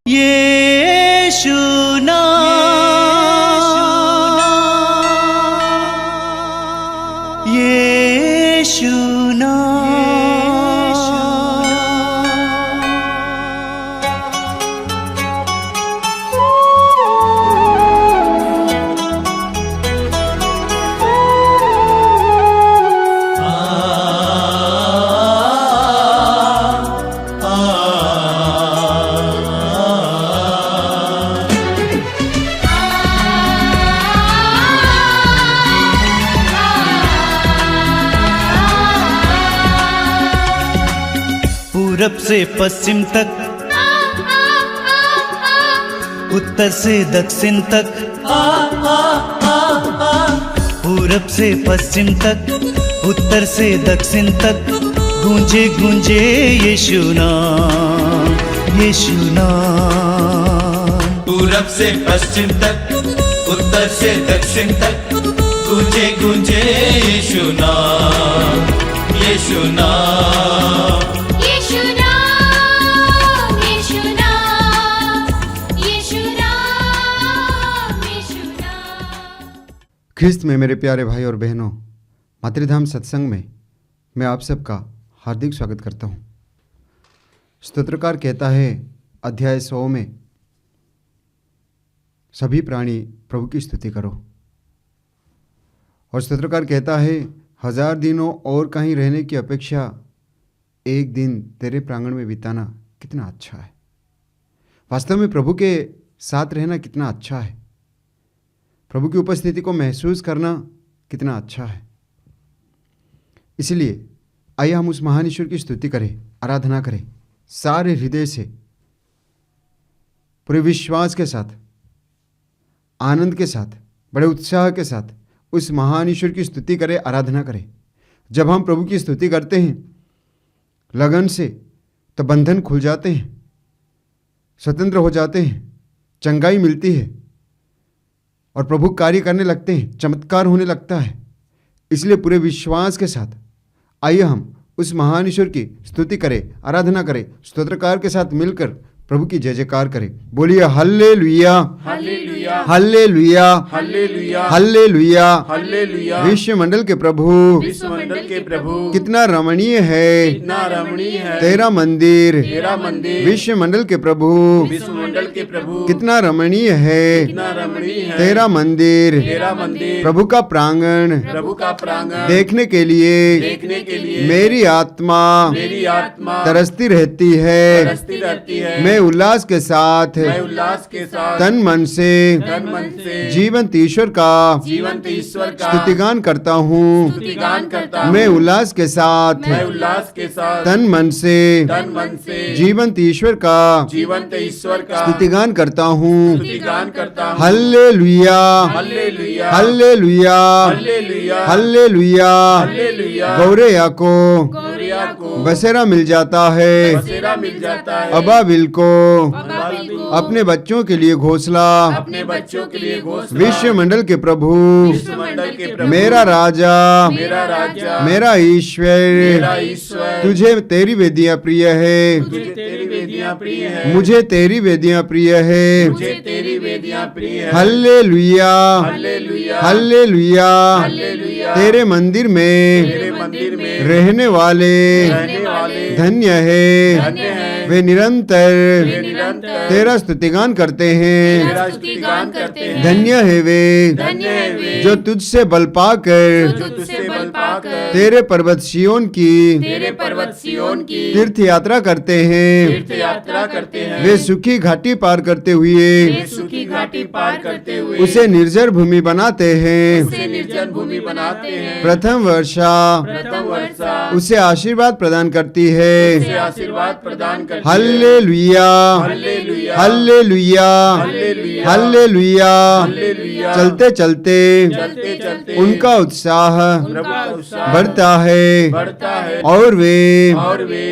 यीशु नाम, यीशु पूरब से पश्चिम तक, उत्तर से दक्षिण तक, पूरब से पश्चिम तक, उत्तर से दक्षिण तक, गूंजे गूंजे यीशु नाम, यीशु नाम। पूरब से पश्चिम तक, उत्तर से दक्षिण तक, गूंजे गूंजे यीशु नाम, यीशु नाम। ख्रिस्त में मेरे प्यारे भाई और बहनों, मातृधाम सत्संग में मैं आप सबका हार्दिक स्वागत करता हूँ। स्तोत्रकार कहता है अध्याय 100 में, सभी प्राणी प्रभु की स्तुति करो। और स्तोत्रकार कहता है 1000 दिनों और कहीं रहने की अपेक्षा एक दिन तेरे प्रांगण में बिताना कितना अच्छा है। वास्तव में प्रभु के साथ रहना कितना अच्छा है, प्रभु की उपस्थिति को महसूस करना कितना अच्छा है। इसलिए आइए हम उस महान ईश्वर की स्तुति करें, आराधना करें, सारे हृदय से, पूरे विश्वास के साथ, आनंद के साथ, बड़े उत्साह के साथ उस महान ईश्वर की स्तुति करें, आराधना करें। जब हम प्रभु की स्तुति करते हैं लगन से, तो बंधन खुल जाते हैं, स्वतंत्र हो जाते हैं, चंगाई मिलती है और प्रभु कार्य करने लगते हैं, चमत्कार होने लगता है। इसलिए पूरे विश्वास के साथ आइए हम उस महान ईश्वर की स्तुति करें, आराधना करें, स्तोत्रकार के साथ मिलकर प्रभु की जय जयकार करें। बोलिए hallelujah, hallelujah, hallelujah, hallelujah, hallelujah, hallelujah. विश्व मंडल के प्रभु, विश्व मंडल के प्रभु, कितना रमणीय है, कितना रमणीय है तेरा मंदिर, तेरा मंदिर। विश्व मंडल के प्रभु, विश्व मंडल के प्रभु, कितना रमणीय है, कितना रमणीय है तेरा मंदिर, तेरा मंदिर। प्रभु का प्रांगण प्रभु का प्रांगण देखने के लिए देखने के लिए मेरी आत्मा मेरी आत्मा तरसती रहती है। तरसती रहती है। मैं उल्लास के साथ, मैं उल्लास के साथ, तन मन से जीवंत ईश्वर का जीवंत ईश्वर का स्तुतिगान करता हूँ। स्तुतिगान करता हूँ। मैं उल्लास के साथ, मैं उल्लास के साथ, तन मन से जीवंत ईश्वर का जीवंत ईश्वर का स्तुतिगान करता हूँ। स्तुतिगान करता हूँ। Hallelujah, hallelujah, hallelujah, hallelujah, hallelujah. Hallelujah. गौरैया को गौरिया को बसेरा मिल जाता है, बसेरा मिल जाता है। अबाबिल को अबाबिल को अपने बच्चों के लिए घोंसला, अपने बच्चों के लिए घोंसला। विश्व मंडल के प्रभु, विश्व मंडल के प्रभु, मेरा राजा, मेरा राजा, मेरा ईश्वर, मेरा ईश्वर। तुझे तेरी वेदियाँ प्रिय है, तुझे तेरी वेदियाँ प्रिय है। मुझे तेरी वेदियाँ प्रिय है। मुझे तेरी वेदियाँ प्रिय है। Hallelujah, hallelujah, hallelujah. हालेलुया। तेरे मंदिर में तेरे मंदिर में रहने वाले रहने वाले धन्य है, धन्य है। वे निरंतर वे निरंतर तेरा स्तुतिगान करते हैं। तेरा स्तुतिगान करते हैं। धन्य है वे धन्य है वे जो तुझसे बल पाकर जो तुझसे बल पाकर तेरे पर्वत सिय्योन की तेरे पर्वत सिय्योन की तीर्थ यात्रा करते हैं। तीर्थ यात्रा करते हैं। वे सुखी घाटी पार करते हुए वे सुखी घाटी पार करते हुए उसे निर्जर भूमि बनाते हैं। उसे निर्जन भूमि बनाते हैं। प्रथम वर्षा प्रथम वर्षा उसे आशीर्वाद प्रदान करती है। उसे आशीर्वाद प्रदान करती है। Hallelujah, hallelujah, hallelujah, hallelujah, hallelujah. Hallelujah. चलते चलते चलते चलते उनका उत्साह प्रभु का उत्साह बढ़ता है बढ़ता है। और वे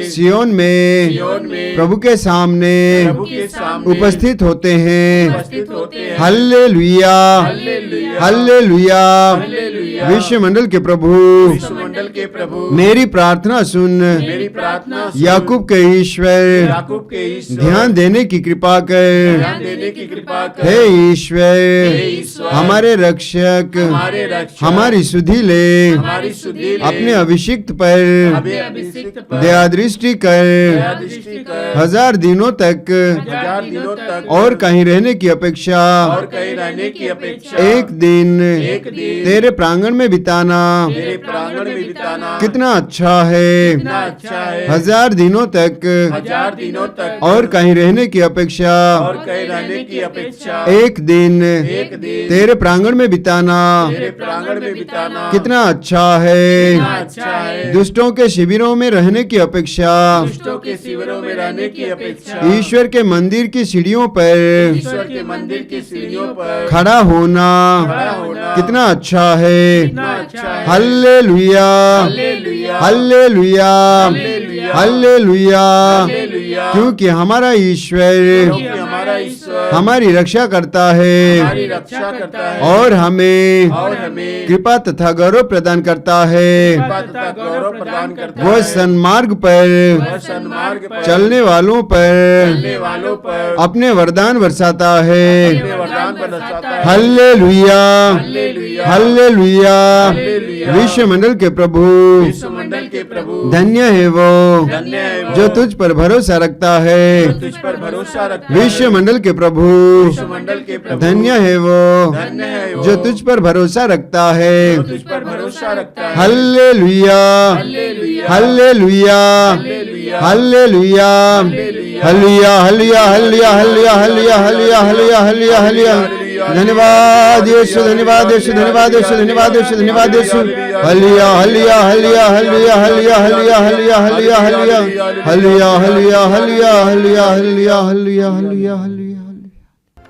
सिय्योन सिय्योन में में प्रभु के सामने प्रभु के सामने उपस्थित होते हैं। उपस्थित होते हैं। Hallelujah, hallelujah, hallelujah. Hallelujah. Hallelujah. विश्वमंडल के प्रभु, विश्वमंडल के प्रभु, मेरी प्रार्थना सुन। मेरी प्रार्थना सुन। याकूब के ईश्वर, याकूब के ईश्वर, ध्यान देने की कृपा कर। ध्यान देने की कृपा कर। हे ईश्वर, ईश्वर, हमारे रक्षक, हमारे रक्षक, हमारी सुधि ले। हमारी सुधि ले। अपने अभिषिक्त पर अपने अभिषिक्त पर दया दृष्टि कर। दया दृष्टि कर। 1000 दिनों तक 1000 दिनों तक और कहीं रहने की अपेक्षा और कहीं रहने की अपेक्षा एक दिन एक दिन तेरे प्रांगण में बिताना तेरे प्रांगण में बिताना कितना अच्छा है। कितना अच्छा है। 1000 दिनों तक 1000 दिनों तक और कहीं रहने की अपेक्षा और कहीं रहने की अपेक्षा एक दिन एक दिन तेरे प्रांगण में बिताना तेरे प्रांगण में बिताना कितना अच्छा है। कितना अच्छा है। दुष्टों के शिविरों में रहने की अपेक्षा दुष्टों के शिविरों में रहने की अपेक्षा ईश्वर के मंदिर की सीढ़ियों पर ईश्वर के मंदिर की सीढ़ियों पर खड़ा होना खड़ा होना कितना अच्छा है। कितना अच्छा है। Hallelujah, hallelujah, hallelujah, hallelujah, hallelujah. Hallelujah. क्योंकि हमारा ईश्वर क्योंकि हमारा ईश्वर हमारी रक्षा करता है हमारी रक्षा करता है और हमें हमें कृपा तथा गौरव प्रदान करता है। कृपा तथा गौरव प्रदान करता वो है। सन्मार्ग पर वह सन्मार्ग पर चलने वालों पर चलने वालों पर अपने वरदान बरसाता है। अपने वरदान बरसाता है। Hallelujah, hallelujah, hallelujah. हालेलुया। विश्वमंडल के प्रभु, विश्वमंडल के प्रभु, धन्य है वो धन्य है वो जो तुझ पर भरोसा रखता है। जो तुझ पर भरोसा रखता है। विश्वमंडल के प्रभु, विश्वमंडल के प्रभु, धन्य है वो धन्य है वो जो तुझ पर भरोसा रखता है। जो तुझ पर भरोसा रखता है। Hallelujah, hallelujah, hallelujah, hallelujah, hallelujah, hallelujah, hallelujah, hallelujah, hallelujah, hallelujah, hallelujah, hallelujah, hallelujah. धन्यवाद यीशु, धन्यवाद यीशु, धन्यवाद यीशु, धन्यवाद यीशु, धन्यवाद Yeshu. Hallelujah, hallelujah, hallelujah, hallelujah, hallelujah, hallelujah, hallelujah, hallelujah, hallelujah, hallelujah, hallelujah, hallelujah, hallelujah, hallelujah, hallelujah, hallelujah, hallelujah.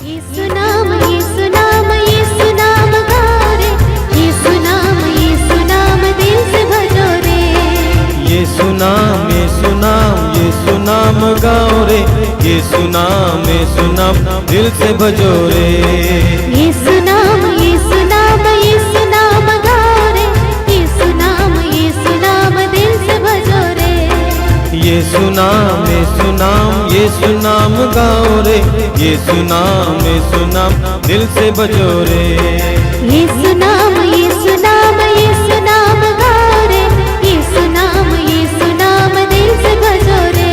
Yeshu नाम, यीशु नाम, यीशु नाम गाओ रे। यीशु नाम, यीशु नाम दिल से भजो रे। यीशु नाम, यीशु नाम, यीशु नाम गाओ रे। यीशु नाम, यीशु नाम दिल से भजो रे। यीशु नाम, यीशु नाम, यीशु नाम गाओ रे। यीशु नाम, यीशु नाम दिल से भजो रे। यीशु नाम, यीशु नाम, यीशु नाम गाओ रे। यीशु नाम, यीशु नाम दिल से भजो रे। यीशु नाम, यीशु नाम, यीशु नाम गाओ रे। यीशु नाम, यीशु नाम दिल से भजो रे।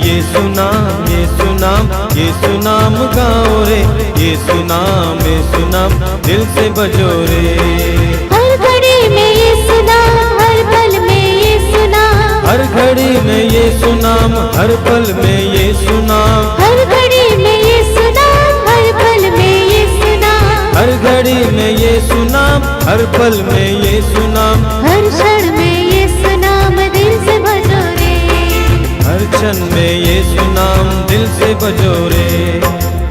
यीशु नाम, यीशु नाम, यीशु नाम गाओ रे। यीशु नाम, यीशु नाम दिल से भजो रे। हर घड़ी में यीशु नाम, हर पल में यीशु नाम। हर घड़ी में यीशु नाम, हर पल में यीशु नाम। हर घड़ी में यीशु नाम, हर पल में यीशु नाम। हर घड़ी में यीशु नाम, हर पल में यीशु नाम। हर क्षण में यीशु नाम दिल से भजो रे। हर क्षण में यीशु नाम दिल से भजो रे।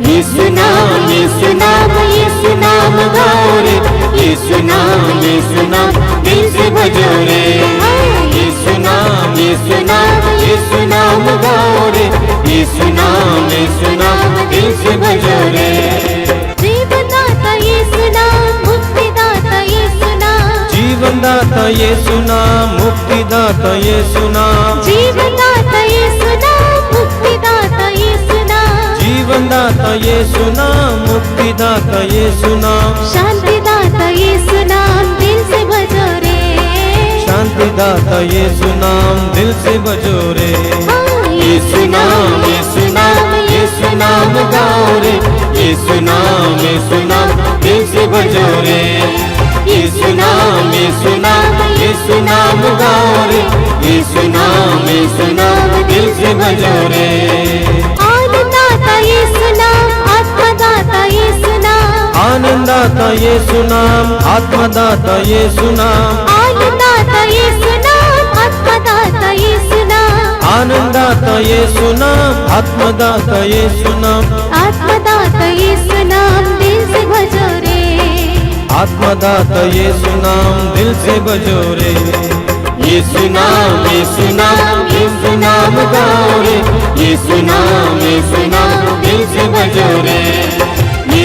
यीशु नाम, यीशु नाम, यीशु नाम गाओ रे। यीशु नाम, यीशु नाम दिल से भजो रे। यीशु नाम, यीशु नाम, यीशु नाम गाओ रे। यीशु नाम, यीशु नाम दिल से भजो रे। जीवनदाता यीशु नाम, मुक्तिदाता यीशु नाम। जीवनदाता यीशु नाम, मुक्तिदाता यीशु नाम। जीवनदाता यीशु नाम, मुक्तिदाता यीशु नाम। जीवनदाता यीशु नाम, मुक्तिदाता यीशु नाम। शांतिदाता यीशु नाम दिल से भजो रे। शांतिदाता यीशु नाम दिल से भजो रे। यीशु नाम, यीशु नाम, यीशु नाम गाओ रे। यीशु नाम, यीशु नाम दिल से भजो रे। यीशु नाम, यीशु नाम, यीशु नाम गाओ रे। यीशु नाम, यीशु नाम दिल से भजो रे। आनंददाता यीशु नाम, आत्मदाता यीशु नाम। आनंददाता यीशु नाम, आत्मदाता यीशु नाम। आनंददाता यीशु नाम, आत्मदाता यीशु नाम। आनंददाता यीशु नाम, आत्मदाता यीशु नाम। आत्मदाता यीशु नाम दिल से भजो रे। आत्मदाता यीशु नाम दिल से भजो रे। यीशु नाम, यीशु नाम, यीशु नाम गाओ रे। यीशु नाम, यीशु नाम दिल से भजो रे।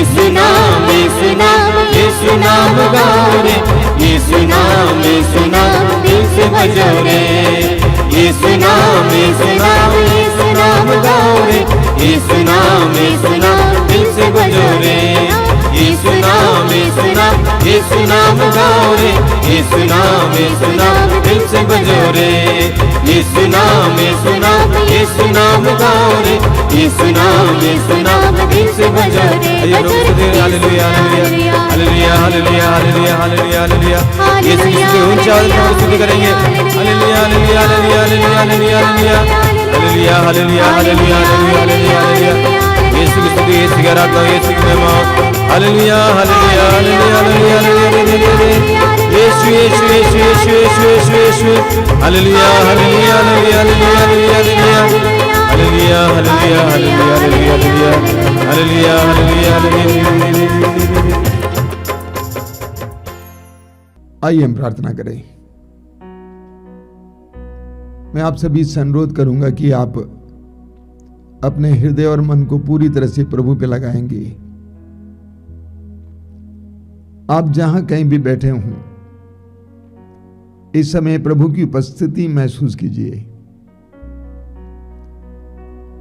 यीशु नाम यीशु नाम गाओ रे, यीशु नाम दिल से भजो रे। यीशु नाम गाओ रे, यीशु नाम दिल से भजो रे। यीशु नाम गाओ रे, यीशु नाम दिल से भजो रे। यीशु नाम गाओ रे, यीशु नाम दिल से भजो रे। Hallelujah hallelujah hallelujah hallelujah hallelujah hallelujah hallelujah. Yeshu की ऊंचा स्तुति करेंगे। Hallelujah hallelujah hallelujah hallelujah hallelujah hallelujah hallelujah hallelujah hallelujah hallelujah. Yeshu की स्तुति, यीशु की आराधना, यीशु की महिमा। Hallelujah hallelujah hallelujah hallelujah hallelujah. Yeshu Yeshu Yeshu Yeshu Yeshu Yeshu Yeshu. Hallelujah hallelujah hallelujah hallelujah hallelujah hallelujah hallelujah hallelujah hallelujah hallelujah hallelujah. आइए हम प्रार्थना करें। मैं आप सभी से अनुरोध करूंगा कि आप अपने हृदय और मन को पूरी तरह से प्रभु पे लगाएंगे। आप जहां कहीं भी बैठे हों, इस समय प्रभु की उपस्थिति महसूस कीजिए।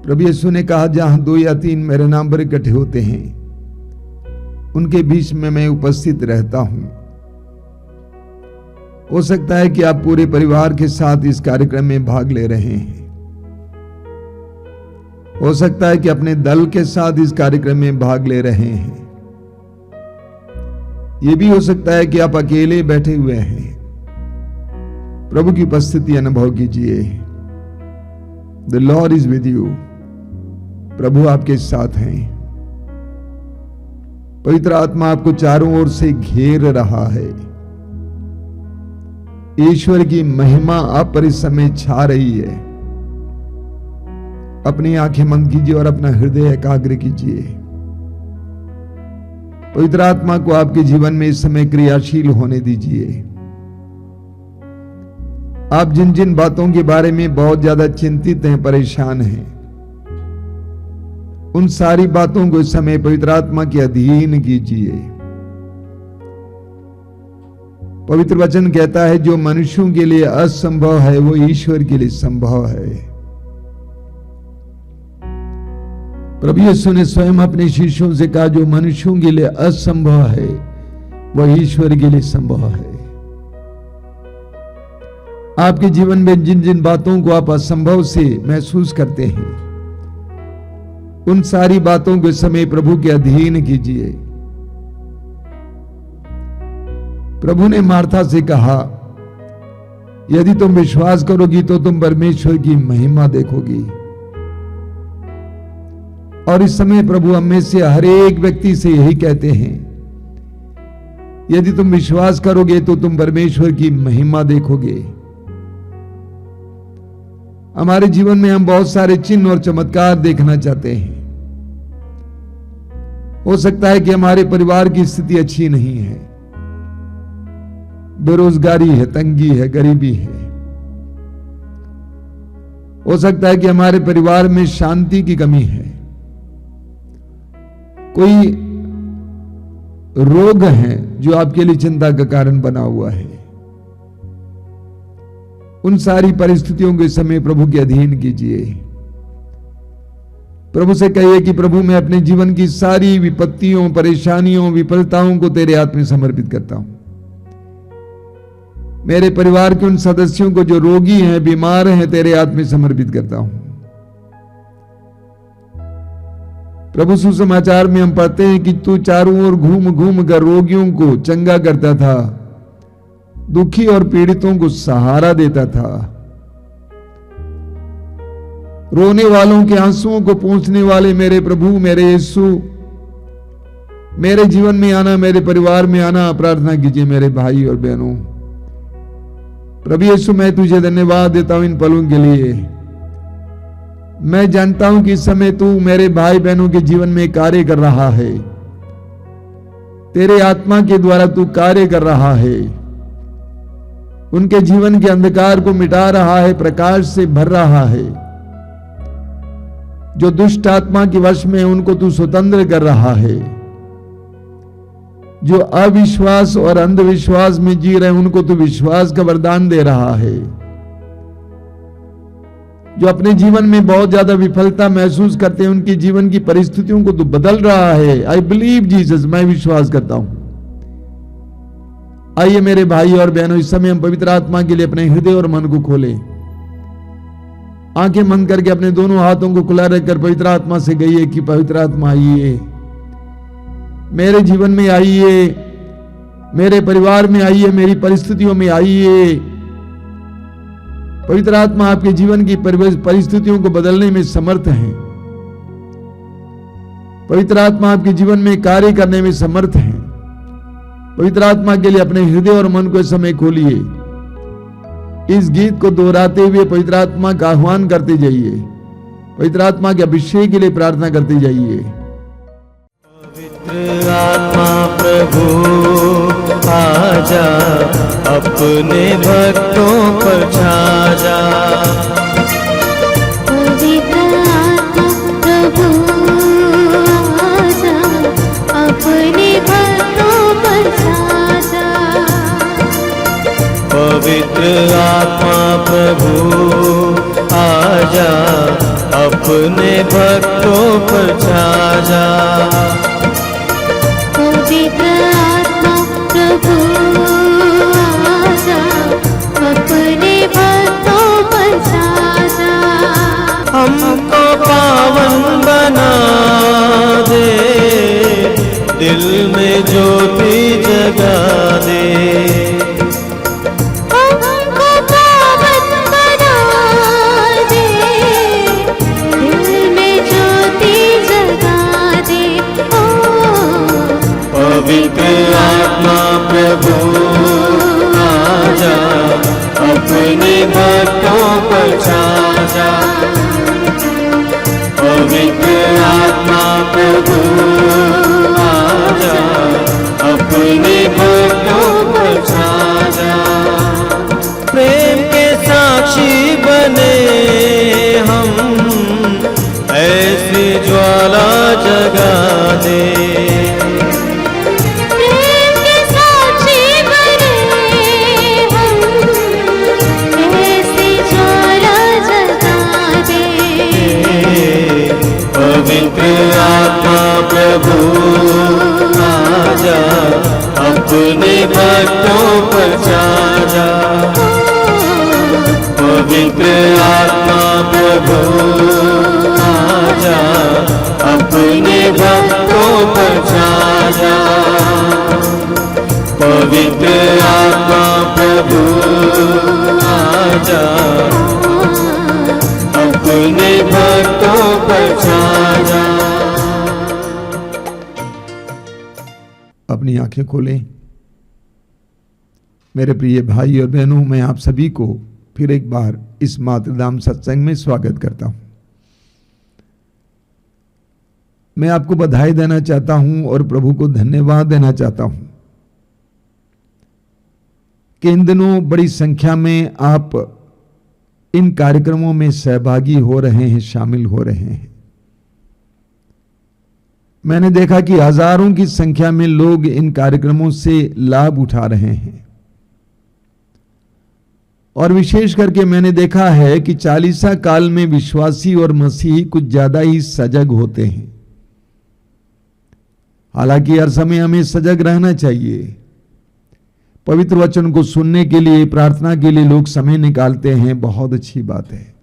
प्रभु यीशु ने कहा, जहां 2 या 3 मेरे नाम पर इकट्ठे होते हैं, उनके बीच में मैं उपस्थित रहता हूं। हो सकता है कि आप पूरे परिवार के साथ इस कार्यक्रम में भाग ले रहे हैं। हो सकता है कि अपने दल के साथ इस कार्यक्रम में भाग ले रहे हैं। यह भी हो सकता है कि आप अकेले बैठे हुए हैं। प्रभु की उपस्थिति अनुभव कीजिए। The lord is with you. प्रभु आपके साथ हैं। पवित्र आत्मा आपको चारों ओर से घेर रहा है। ईश्वर की महिमा आप पर इस समय छा रही है। अपनी आंखें बंद कीजिए और अपना हृदय एकाग्र कीजिए। पवित्र आत्मा को आपके जीवन में इस समय क्रियाशील होने दीजिए। आप जिन जिन बातों के बारे में बहुत ज्यादा चिंतित हैं, परेशान हैं, उन सारी बातों को इस समय पवित्र आत्मा के अधीन कीजिए। पवित्र वचन कहता है, जो मनुष्यों के लिए असंभव है वो ईश्वर के लिए संभव है। प्रभु यीशु ने स्वयं अपने शिष्यों से कहा, जो मनुष्यों के लिए असंभव है वह ईश्वर के लिए संभव है। आपके जीवन में जिन जिन बातों को आप असंभव से महसूस करते हैं, उन सारी बातों को इस समय प्रभु के अधीन कीजिए। प्रभु ने मार्था से कहा, यदि तुम विश्वास करोगी तो तुम परमेश्वर की महिमा देखोगी। और इस समय प्रभु हम में से हर एक व्यक्ति से यही कहते हैं, यदि तुम विश्वास करोगे तो तुम परमेश्वर की महिमा देखोगे। हमारे जीवन में हम बहुत सारे चिन्ह और चमत्कार देखना चाहते हैं। हो सकता है कि हमारे परिवार की स्थिति अच्छी नहीं है, बेरोजगारी है, तंगी है, गरीबी है। हो सकता है कि हमारे परिवार में शांति की कमी है, कोई रोग है जो आपके लिए चिंता का कारण बना हुआ है। उन सारी परिस्थितियों के समय प्रभु के अधीन कीजिए। प्रभु से कहिए कि प्रभु मैं अपने जीवन की सारी विपत्तियों, परेशानियों, विफलताओं को तेरे हाथ में समर्पित करता हूं। मेरे परिवार के उन सदस्यों को जो रोगी हैं, बीमार हैं, तेरे हाथ में समर्पित करता हूं। प्रभु सुसमाचार में हम पढ़ते हैं कि तू चारों ओर घूम घूम कर रोगियों को चंगा करता था, दुखी और पीड़ितों को सहारा देता था। रोने वालों के आंसुओं को पोंछने वाले मेरे प्रभु, मेरे यीशु, मेरे जीवन में आना, मेरे परिवार में आना। प्रार्थना कीजिए मेरे भाई और बहनों। प्रभु यीशु, मैं तुझे धन्यवाद देता हूं इन पलों के लिए। मैं जानता हूं कि इस समय तू मेरे भाई बहनों के जीवन में कार्य कर रहा है। तेरे आत्मा के द्वारा तू कार्य कर रहा है, उनके जीवन के अंधकार को मिटा रहा है, प्रकाश से भर रहा है। जो दुष्ट आत्मा के वश में उनको तू स्वतंत्र कर रहा है। जो अविश्वास और अंधविश्वास में जी रहे हैं उनको तो विश्वास का वरदान दे रहा है। जो अपने जीवन में बहुत ज्यादा विफलता महसूस करते हैं उनकी जीवन की परिस्थितियों को तो बदल रहा है। आई बिलीव जीसस, मैं विश्वास करता हूं। आइए मेरे भाई और बहनों, इस समय हम पवित्र आत्मा के लिए अपने हृदय और मन को खोलें। आंखें बंद करके अपने दोनों हाथों को खुला रखकर पवित्र आत्मा से कहिए कि पवित्र आत्मा आइए, मेरे जीवन में आइए, मेरे परिवार में आइए, मेरी परिस्थितियों में आइए। पवित्र आत्मा आपके जीवन की परिस्थितियों को बदलने में समर्थ है। पवित्र आत्मा आपके जीवन में कार्य करने में समर्थ है। पवित्र आत्मा के लिए अपने हृदय और मन को इस समय खोलिए। इस गीत को दोहराते हुए पवित्र आत्मा का आह्वान करते जाइए। पवित्र आत्मा के अभिषेक के लिए प्रार्थना करते जाइए। पवित्र आत्मा प्रभु आजा, अपने भक्तों पर छा जा। पवित्र आत्मा प्रभु आजा, अपने भक्तों पर छा जा। पवित्र आत्मा प्रभु आजा, अपने भक्तों पर छा जा। पवित्र आत्मा प्रभु आजा, अपने भक्तों पर छा जा। हमको पावन बना दे, दिल में ज्योति जगा दे। हमको पावन बना दे, दिल में ज्योति जगा दे। ओ पवित्र आत्मा प्रभु आजा, अपने भक्तों पर छा जा। पवित्र आत्मा प्रभु आजा, अपने भक्तों पर छा जा। प्रेम के साक्षी बने हम, ऐसी ज्वाला जगा दे। प्रेम के साक्षी बने हम, ऐसी ज्वाला जगा दे। पवित्र आत्मा प्रभु आजा, अपने भक्तों पर छा जा। पवित्र आत्मा प्रभु आजा, अपने भक्तों पर छा जा। पवित्र आत्मा प्रभु आजा, अपने भक्तों पर छा जा। अपनी आंखें खोलें। मेरे प्रिय भाई और बहनों, मैं आप सभी को फिर एक बार इस मातृधाम सत्संग में स्वागत करता हूं। मैं आपको बधाई देना चाहता हूं और प्रभु को धन्यवाद देना चाहता हूं कि इन दिनों बड़ी संख्या में आप इन कार्यक्रमों में सहभागी हो रहे हैं, शामिल हो रहे हैं। मैंने देखा कि हजारों की संख्या में लोग इन कार्यक्रमों से लाभ उठा रहे हैं और विशेष करके मैंने देखा है कि चालीसा काल में विश्वासी और मसीही कुछ ज्यादा ही सजग होते हैं। हालांकि हर समय हमें सजग रहना चाहिए। पवित्र वचन को सुनने के लिए, प्रार्थना के लिए लोग समय निकालते हैं, बहुत अच्छी बात है।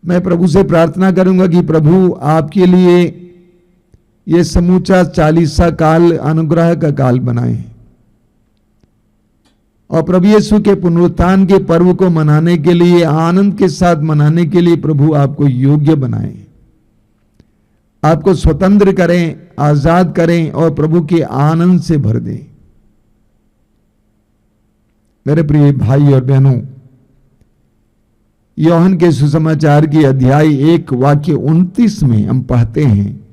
मैं प्रभु से प्रार्थना करूंगा कि प्रभु आपके लिए यह समूचा चालीसा काल अनुग्रह का काल बनाए और प्रभु यीशु के पुनरुत्थान के पर्व को मनाने के लिए, आनंद के साथ मनाने के लिए प्रभु आपको योग्य बनाए, आपको स्वतंत्र करें, आजाद करें और प्रभु के आनंद से भर दें। मेरे प्रिय भाई और बहनों, यूहन्ना के सुसमाचार की अध्याय 1 वाक्य 29 में हम पढ़ते हैं,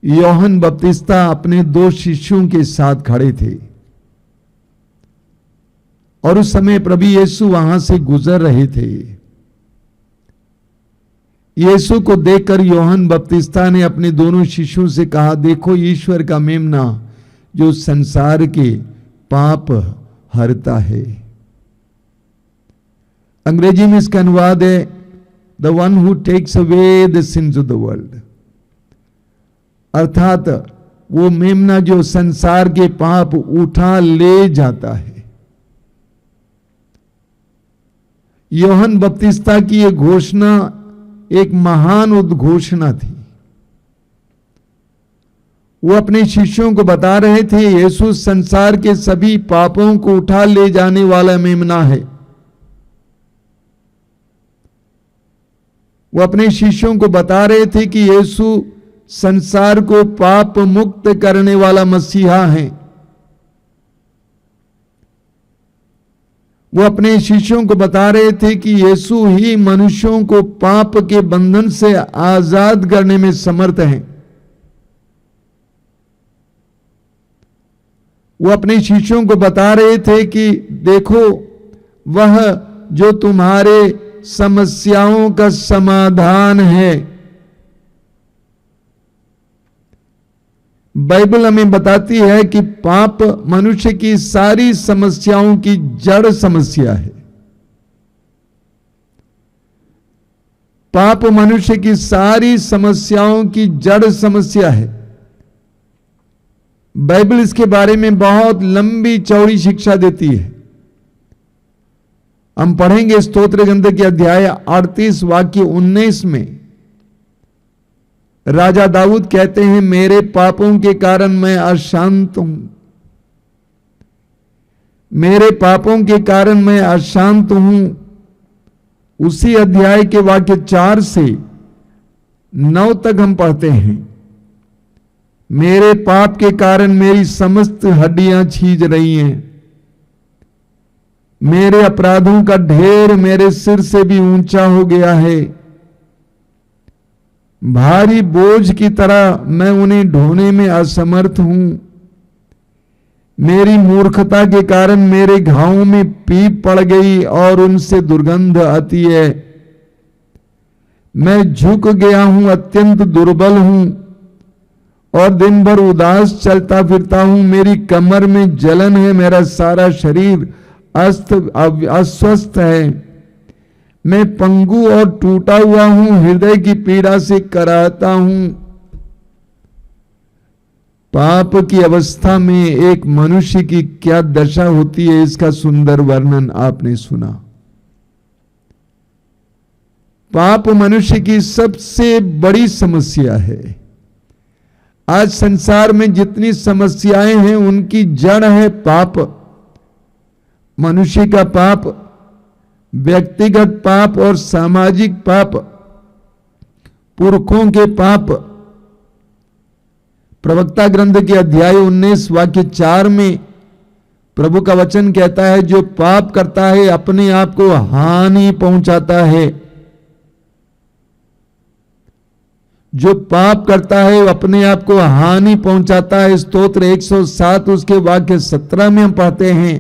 यूहन्ना बपतिस्ता अपने 2 शिष्यों के साथ खड़े थे और उस समय प्रभु यीशु वहां से गुजर रहे थे। यीशु को देखकर यूहन्ना बपतिस्ता ने अपने दोनों शिष्यों से कहा, देखो ईश्वर का मेमना जो संसार के पाप हरता है। अंग्रेजी में इसका अनुवाद है, the one who takes away the sins of the world, अर्थात वो मेमना जो संसार के पाप उठा ले जाता है। यूहन्ना बपतिस्ता की यह घोषणा एक महान उद्घोषणा थी। वो अपने शिष्यों को बता रहे थे, यीशु संसार के सभी पापों को उठा ले जाने वाला मेमना है। वो अपने शिष्यों को बता रहे थे कि यीशु संसार को पाप मुक्त करने वाला मसीहा है। वो अपने शिष्यों को बता रहे थे कि यीशु ही मनुष्यों को पाप के बंधन से आजाद करने में समर्थ हैं। वो अपने शिष्यों को बता रहे थे कि देखो, वह जो तुम्हारे समस्याओं का समाधान है। बाइबल हमें बताती है कि पाप मनुष्य की सारी समस्याओं की जड़ समस्या है। पाप मनुष्य की सारी समस्याओं की जड़ समस्या है। बाइबल इसके बारे में बहुत लंबी चौड़ी शिक्षा देती है। हम पढ़ेंगे स्तोत्र ग्रंथ के अध्याय 38 वाक्य 19 में राजा दाऊद कहते हैं, मेरे पापों के कारण मैं अशांत हूं, मेरे पापों के कारण मैं अशांत हूं। उसी अध्याय के वाक्य 4 से 9 तक हम पढ़ते हैं, मेरे पाप के कारण मेरी समस्त हड्डियां छीज रही हैं, मेरे अपराधों का ढेर मेरे सिर से भी ऊंचा हो गया है, भारी बोझ की तरह मैं उन्हें ढोने में असमर्थ हूं। मेरी मूर्खता के कारण मेरे घावों में पीप पड़ गई और उनसे दुर्गंध आती है। मैं झुक गया हूं, अत्यंत दुर्बल हूं और दिन भर उदास चलता फिरता हूं। मेरी कमर में जलन है, मेरा सारा शरीर अस्वस्थ है। मैं पंगु और टूटा हुआ हूं, हृदय की पीड़ा से कराहता हूं। पाप की अवस्था में एक मनुष्य की क्या दशा होती है, इसका सुंदर वर्णन आपने सुना। पाप मनुष्य की सबसे बड़ी समस्या है। आज संसार में जितनी समस्याएं हैं उनकी जड़ है पाप। मनुष्य का पाप, व्यक्तिगत पाप और सामाजिक पाप, पुरखों के पाप। प्रवक्ता ग्रंथ के अध्याय 19 वाक्य 4 में प्रभु का वचन कहता है, जो पाप करता है अपने आप को हानि पहुंचाता है। जो पाप करता है अपने आप को हानि पहुंचाता है। स्तोत्र 107 उसके वाक्य 17 में हम पढ़ते हैं,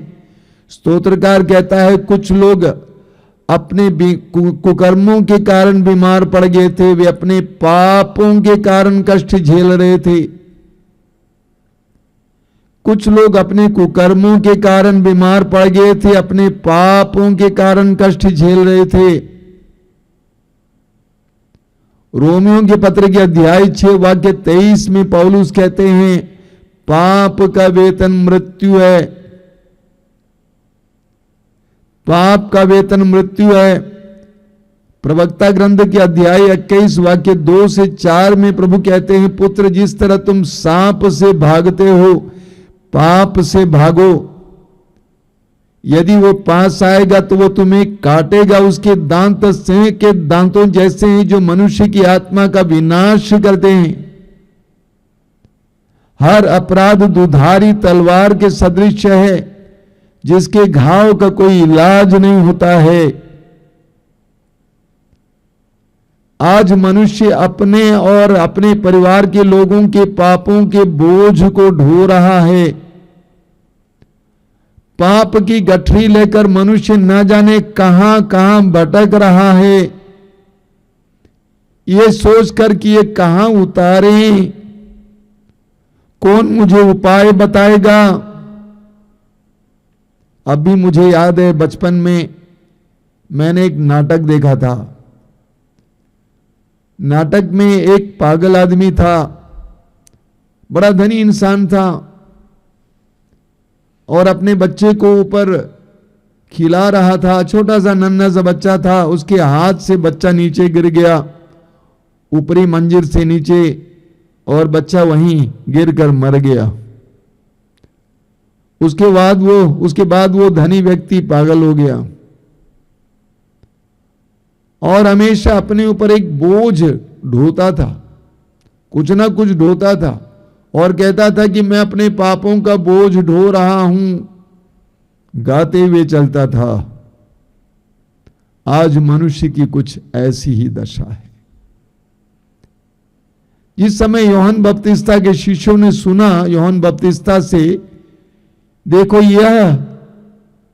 स्तोत्रकार कहता है, कुछ लोग अपने कुकर्मों के कारण बीमार पड़ गए थे, वे अपने पापों के कारण कष्ट झेल रहे थे। कुछ लोग अपने कुकर्मों के कारण बीमार पड़ गए थे, अपने पापों के कारण कष्ट झेल रहे थे। रोमियों के पत्र के अध्याय 6 वाक्य 23 में पौलुस कहते हैं, पाप का वेतन मृत्यु है। पाप का वेतन मृत्यु है। प्रवक्ता ग्रंथ के अध्याय 21 वाक्य 2 से 4 में प्रभु कहते हैं, पुत्र जिस तरह तुम सांप से भागते हो, पाप से भागो। यदि वो पास आएगा तो वो तुम्हें काटेगा। उसके दांत सिंह के दांतों जैसे हैं जो मनुष्य की आत्मा का विनाश करते हैं। हर अपराध दुधारी तलवार के सदृश है, जिसके घाव का कोई इलाज नहीं होता है। आज मनुष्य अपने और अपने परिवार के लोगों के पापों के बोझ को ढो रहा है। पाप की गठरी लेकर मनुष्य न जाने कहां कहां भटक रहा है। ये सोचकर कि ये कहां उतारे, कौन मुझे उपाय बताएगा। अभी मुझे याद है बचपन में मैंने एक नाटक देखा था। नाटक में एक पागल आदमी था, बड़ा धनी इंसान था, और अपने बच्चे को ऊपर खिला रहा था। छोटा सा नन्हा सा बच्चा था, उसके हाथ से बच्चा नीचे गिर गया, ऊपरी मंजिल से नीचे, और बच्चा वहीं गिरकर मर गया। उसके बाद वो धनी व्यक्ति पागल हो गया और हमेशा अपने ऊपर एक बोझ ढोता था, कुछ ना कुछ ढोता था, और कहता था कि मैं अपने पापों का बोझ ढो रहा हूं, गाते हुए चलता था। आज मनुष्य की कुछ ऐसी ही दशा है। जिस समय यूहन्ना बपतिस्ता के शिष्यों ने सुना यूहन्ना बपतिस्ता से, देखो यह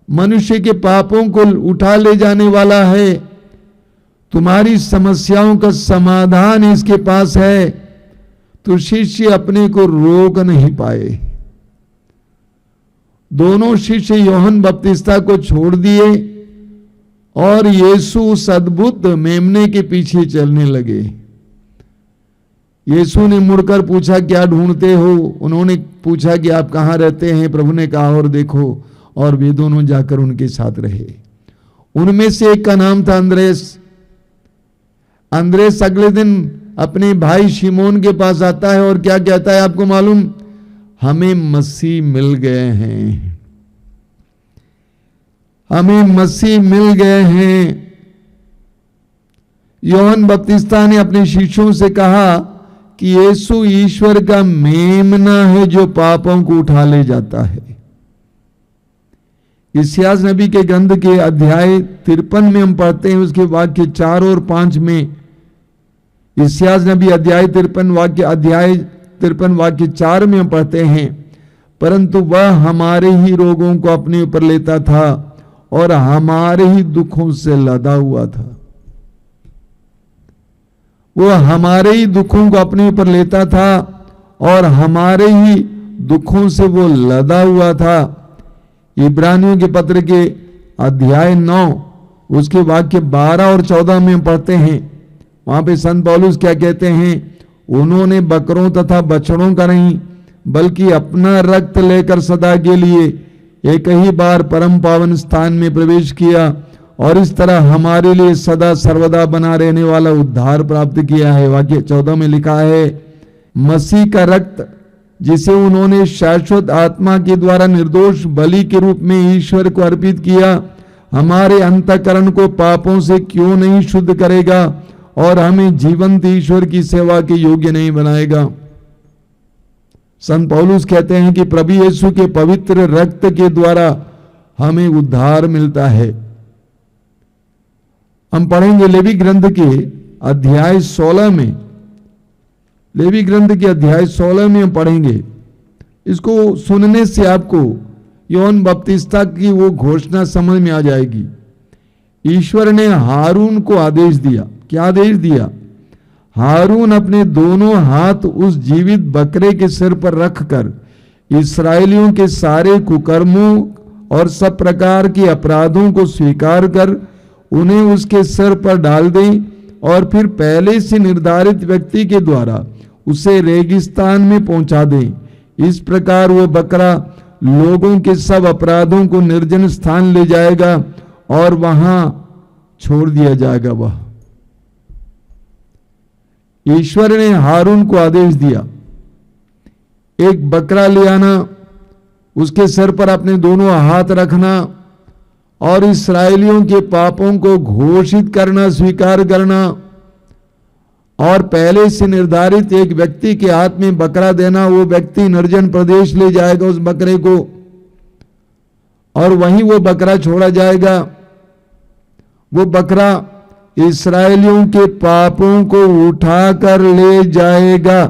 मनुष्य के पापों को उठा ले जाने वाला है, तुम्हारी समस्याओं का समाधान इसके पास है, तो शिष्य अपने को रोक नहीं पाए। दोनों शिष्य यूहन्ना बपतिस्ता को छोड़ दिए और यीशु उस अद्भुत मेमने के पीछे चलने लगे। यीशु ने मुड़कर पूछा, क्या ढूंढते हो? उन्होंने पूछा कि आप कहां रहते हैं? प्रभु ने कहा, और देखो, और वे दोनों जाकर उनके साथ रहे। उनमें से एक का नाम था अंद्रेस। अंद्रेस अगले दिन अपने भाई शिमोन के पास आता है और क्या कहता है आपको मालूम? हमें मसीह मिल गए हैं, हमें मसीह मिल गए हैं। यूहन्ना बपतिस्ता ने अपने शिष्यों से कहा कि यीशु ईश्वर का मेमना है जो पापों को उठा ले जाता है। यशायाह नबी के ग्रंथ के अध्याय 53 में हम पढ़ते हैं, उसके वाक्य 4 और 5 में। यशायाह नबी अध्याय 53 वाक्य 4 में हम पढ़ते हैं, परंतु वह हमारे ही रोगों को अपने ऊपर लेता था और हमारे ही दुखों से लदा हुआ था। वो हमारे ही दुखों को अपने ऊपर लेता था और हमारे ही दुखों से वो लदा हुआ था। इब्रानियों के पत्र के अध्याय 9 उसके वाक्य 12 और 14 में हम पढ़ते हैं। वहां पे संत पौलुस क्या कहते हैं? उन्होंने बकरों तथा बछड़ों का नहीं बल्कि अपना रक्त लेकर सदा के लिए एक ही बार परम पावन स्थान में प्रवेश किया और इस तरह हमारे लिए सदा सर्वदा बना रहने वाला उद्धार प्राप्त किया है। वाक्य 14 में लिखा है, मसीह का रक्त जिसे उन्होंने शाश्वत आत्मा के द्वारा निर्दोष बलि के रूप में ईश्वर को अर्पित किया, हमारे अंतःकरण को पापों से क्यों नहीं शुद्ध करेगा और हमें जीवंत ईश्वर की सेवा के योग्य नहीं बनाएगा। संत पौलुस कहते हैं कि प्रभु यीशु के पवित्र रक्त के द्वारा हमें उद्धार मिलता है। हम पढ़ेंगे लेवी ग्रंथ के अध्याय 16 में, लेवी ग्रंथ के अध्याय 16 में हम पढ़ेंगे। इसको सुनने से आपको यूहन्ना बपतिस्ता की वो घोषणा समझ में आ जाएगी। ईश्वर ने हारून को आदेश दिया। क्या आदेश दिया? हारून अपने दोनों हाथ उस जीवित बकरे के सिर पर रखकर इस्राएलियों के सारे कुकर्मों और सब प्रकार के अपराधों को स्वीकार कर उन्हें उसके सिर पर डाल दें और फिर पहले से निर्धारित व्यक्ति के द्वारा उसे रेगिस्तान में पहुंचा दें। इस प्रकार वो बकरा लोगों के सब अपराधों को निर्जन स्थान ले जाएगा और वहां छोड़ दिया जाएगा। वह ईश्वर ने हारून को आदेश दिया, एक बकरा ले आना, उसके सिर पर अपने दोनों हाथ रखना और इस्राएलियों के पापों को घोषित करना, स्वीकार करना और पहले से निर्धारित एक व्यक्ति के हाथ में बकरा देना। वो व्यक्ति निर्जन प्रदेश ले जाएगा उस बकरे को और वहीं वो बकरा छोड़ा जाएगा। वो बकरा इस्राएलियों के पापों को उठाकर ले जाएगा।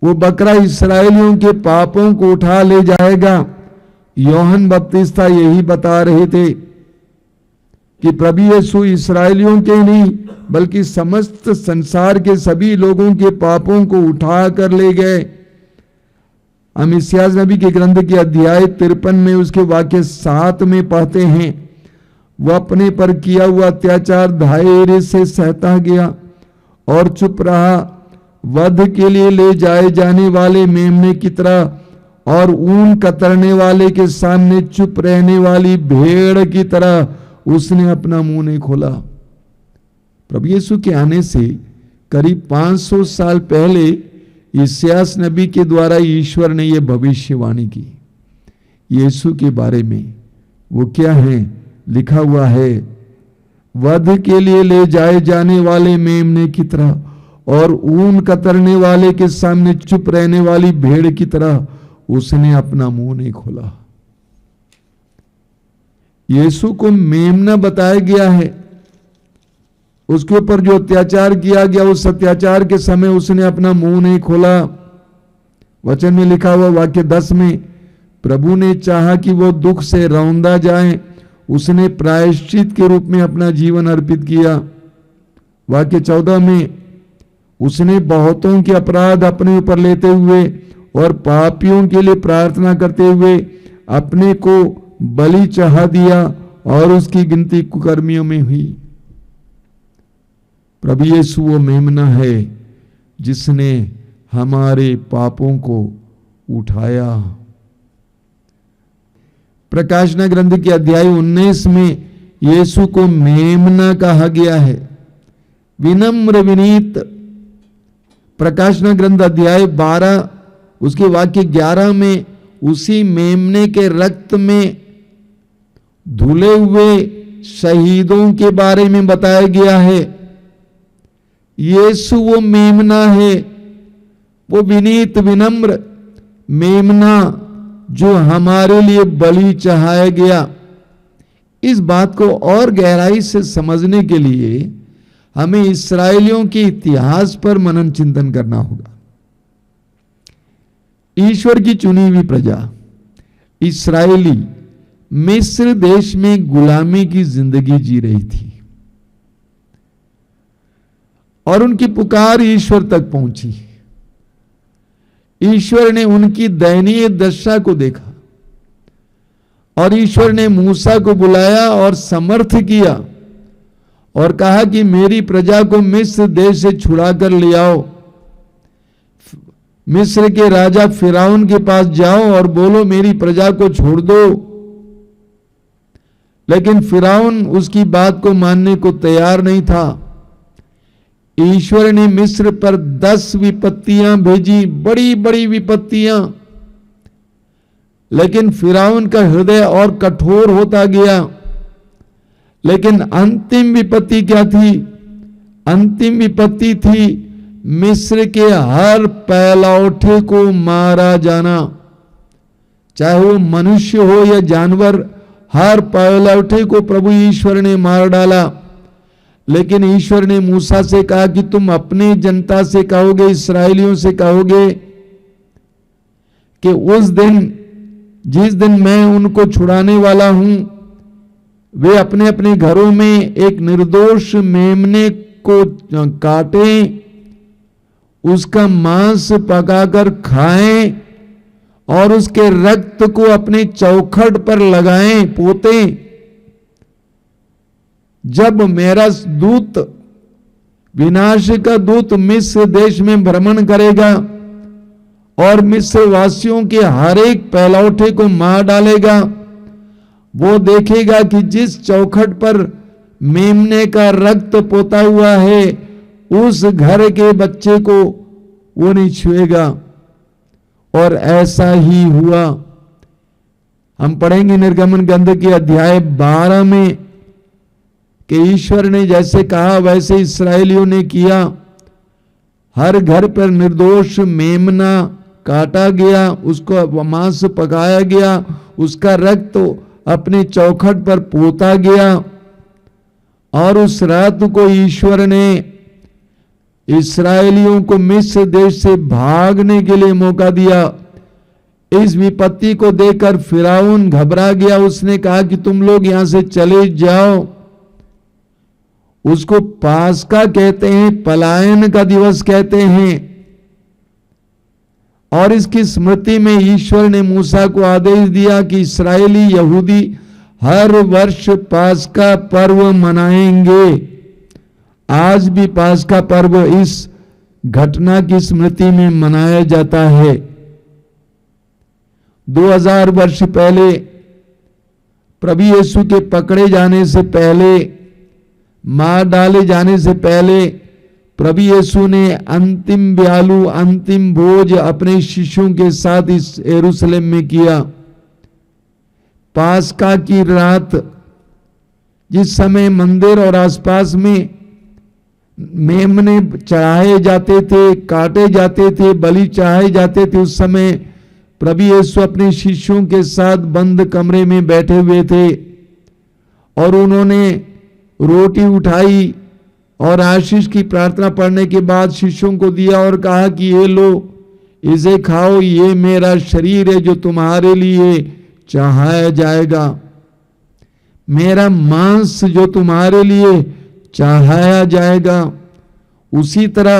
वो बकरा इस्राएलियों के पापों को उठा ले जाएगा। यूहन्ना बपतिस्ता यही बता रहे थे। कि प्रभु यीशु इसराइलियों के नहीं बल्कि समस्त संसार के सभी लोगों के पापों को उठा कर ले गए। हम इस्यास नबी के ग्रंथ के अध्याय 53 में उसके वाक्य 7 में पढ़ते हैं, वह अपने पर किया हुआ अत्याचार धैर्य से सहता गया और चुप रहा, वध के लिए ले जाए जाने वाले मेमने की तरह और ऊन कतरने वाले के सामने चुप रहने वाली भेड़ की तरह उसने अपना मुंह नहीं खोला। प्रभु यीशु के आने से करीब 500 साल पहले इस्यास नबी के द्वारा ईश्वर ने यह भविष्यवाणी की। यीशु के बारे में वो क्या है, लिखा हुआ है, वध के लिए ले जाए जाने वाले मेमने की तरह और ऊन कतरने वाले के सामने चुप रहने वाली भेड़ की तरह उसने अपना मुंह नहीं खोला। यीशु को मेमना बताया गया है, उसके ऊपर जो अत्याचार किया गया उस अत्याचार के समय उसने अपना मुंह नहीं खोला। वचन में लिखा हुआ वाक्य 10 में, प्रभु ने चाहा कि वो दुख से रौंदा जाए, उसने प्रायश्चित के रूप में अपना जीवन अर्पित किया। वाक्य 14 में, उसने बहुतों के अपराध अपने ऊपर लेते हुए और पापियों के लिए प्रार्थना करते हुए अपने को बलि चढ़ा दिया और उसकी गिनती कुकर्मियों में हुई। प्रभु यीशु वो मेमना है जिसने हमारे पापों को उठाया। प्रकाशना ग्रंथ के अध्याय 19 में यीशु को मेमना कहा गया है, विनम्र विनीत। प्रकाशना ग्रंथ अध्याय 12 उसके वाक्य 11 में उसी मेमने के रक्त में धुले हुए शहीदों के बारे में बताया गया है। यीशु वो मेमना है, वो विनीत विनम्र मेमना जो हमारे लिए बलि चढ़ाया गया। इस बात को और गहराई से समझने के लिए हमें इस्राएलियों के इतिहास पर मनन चिंतन करना होगा। ईश्वर की चुनी हुई प्रजा इस्राएली मिस्र देश में गुलामी की जिंदगी जी रही थी और उनकी पुकार ईश्वर तक पहुंची। ईश्वर ने उनकी दयनीय दशा को देखा और ईश्वर ने मूसा को बुलाया और समर्थ किया और कहा कि मेरी प्रजा को मिस्र देश से छुड़ा कर ले आओ। मिस्र के राजा फिरौन के पास जाओ और बोलो मेरी प्रजा को छोड़ दो। लेकिन फिरौन उसकी बात को मानने को तैयार नहीं था। ईश्वर ने मिस्र पर 10 विपत्तियां भेजी, बड़ी बड़ी विपत्तियां, लेकिन फिरौन का हृदय और कठोर होता गया। लेकिन अंतिम विपत्ति क्या थी? अंतिम विपत्ति थी मिस्र के हर पैलौठे को मारा जाना, चाहे वो मनुष्य हो या जानवर, हर पैलौठे को प्रभु ईश्वर ने मार डाला। लेकिन ईश्वर ने मूसा से कहा कि तुम अपनी जनता से कहोगे, इस्राएलियों से कहोगे कि उस दिन जिस दिन मैं उनको छुड़ाने वाला हूं, वे अपने अपने घरों में एक निर्दोष मेमने को काटें, उसका मांस पकाकर खाएं और उसके रक्त को अपने चौखट पर लगाएं, पोतें। जब मेरा दूत, विनाश का दूत मिस्र देश में भ्रमण करेगा और मिस्र वासियों के हर एक पैलौठे को मार डालेगा, वो देखेगा कि जिस चौखट पर मेमने का रक्त पोता हुआ है उस घर के बच्चे को वो नहीं छुएगा। और ऐसा ही हुआ। हम पढ़ेंगे निर्गमन ग्रंथ के अध्याय 12 में कि ईश्वर ने जैसे कहा वैसे इस्राएलियों ने किया। हर घर पर निर्दोष मेमना काटा गया, उसको मांस पकाया गया, उसका रक्त अपने चौखट पर पोता गया। और उस रात को ईश्वर ने इस्राएलियों को मिस्र देश से भागने के लिए मौका दिया। इस विपत्ति को देखकर फिरौन घबरा गया। उसने कहा कि तुम लोग यहां से चले जाओ। उसको पास्का कहते हैं, पलायन का दिवस कहते हैं। और इसकी स्मृति में ईश्वर ने मूसा को आदेश दिया कि इस्राएली यहूदी हर वर्ष पास्का पर्व मनाएंगे। आज भी पास्का पर्व इस घटना की स्मृति में मनाया जाता है। 2000 वर्ष पहले प्रभु यीशु के पकड़े जाने से पहले, मार डाले जाने से पहले प्रभु यीशु ने अंतिम ब्यालू, अंतिम भोज अपने शिष्यों के साथ इस यरूशलेम में किया। पास्का की रात, जिस समय मंदिर और आसपास में मेमने चढ़ाए जाते थे, काटे जाते थे, बलि चढ़ाए जाते थे, उस समय प्रभु यीशु अपने शिष्यों के साथ बंद कमरे में बैठे हुए थे और उन्होंने रोटी उठाई और आशीष की प्रार्थना पढ़ने के बाद शिष्यों को दिया और कहा कि ये लो, इसे खाओ, ये मेरा शरीर है जो तुम्हारे लिए चढ़ाया जाएगा, मेरा मांस जो तुम्हारे लिए चढ़ाया जाएगा। उसी तरह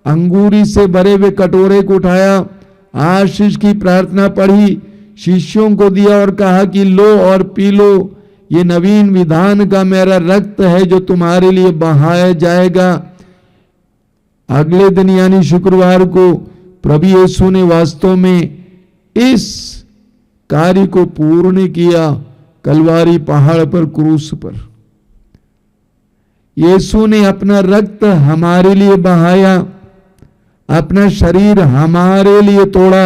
अंगूरी से भरे हुए कटोरे को उठाया, आशीष की प्रार्थना पढ़ी, शिष्यों को दिया और कहा कि लो और पी लो, ये नवीन विधान का मेरा रक्त है जो तुम्हारे लिए बहाया जाएगा। अगले दिन यानी शुक्रवार को प्रभु यीशु ने वास्तव में इस कार्य को पूर्ण किया कलवारी पहाड़ पर, क्रूस पर। यीशु ने अपना रक्त हमारे लिए बहाया, अपना शरीर हमारे लिए तोड़ा।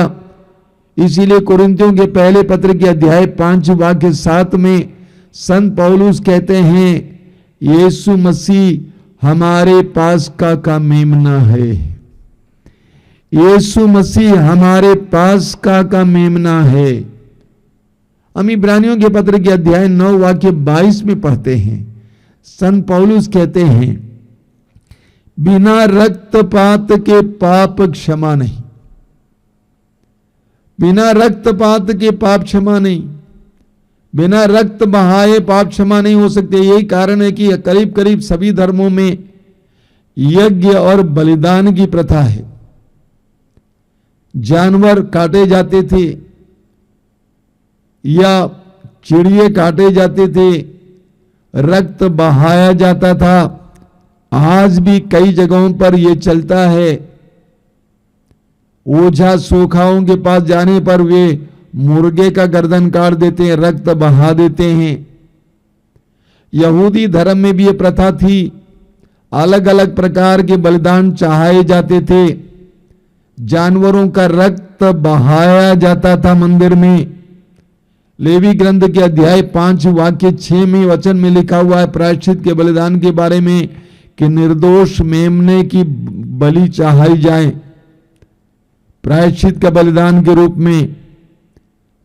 इसीलिए कुरिन्थियों के पहले पत्र के अध्याय 5 वाक्य 7 में संत पौलुस कहते हैं, यीशु मसीह हमारे पास्का का मेमना है। यीशु मसीह हमारे पास्का का मेमना है। हम इब्रानियों के पत्र के अध्याय 9 वाक्य 22 में पढ़ते हैं, संत पौलुस कहते हैं, बिना रक्तपात के पाप क्षमा नहीं। बिना रक्तपात के पाप क्षमा नहीं, बिना रक्त बहाए पाप क्षमा नहीं हो सकते। यही कारण है कि करीब करीब सभी धर्मों में यज्ञ और बलिदान की प्रथा है। जानवर काटे जाते थे या चिड़िए काटे जाते थे, रक्त बहाया जाता था। आज भी कई जगहों पर यह चलता है। ओझा सोखाओं के पास जाने पर वे मुर्गे का गर्दन काट देते हैं, रक्त बहा देते हैं। यहूदी धर्म में भी यह प्रथा थी, अलग अलग प्रकार के बलिदान चढ़ाए जाते थे, जानवरों का रक्त बहाया जाता था मंदिर में। लेवी ग्रंथ के अध्याय 5 वाक्य 6 में वचन में लिखा हुआ है प्रायश्चित के बलिदान के बारे में कि निर्दोष मेमने की बलि चढ़ाई जाए प्रायश्चित का बलिदान के रूप में।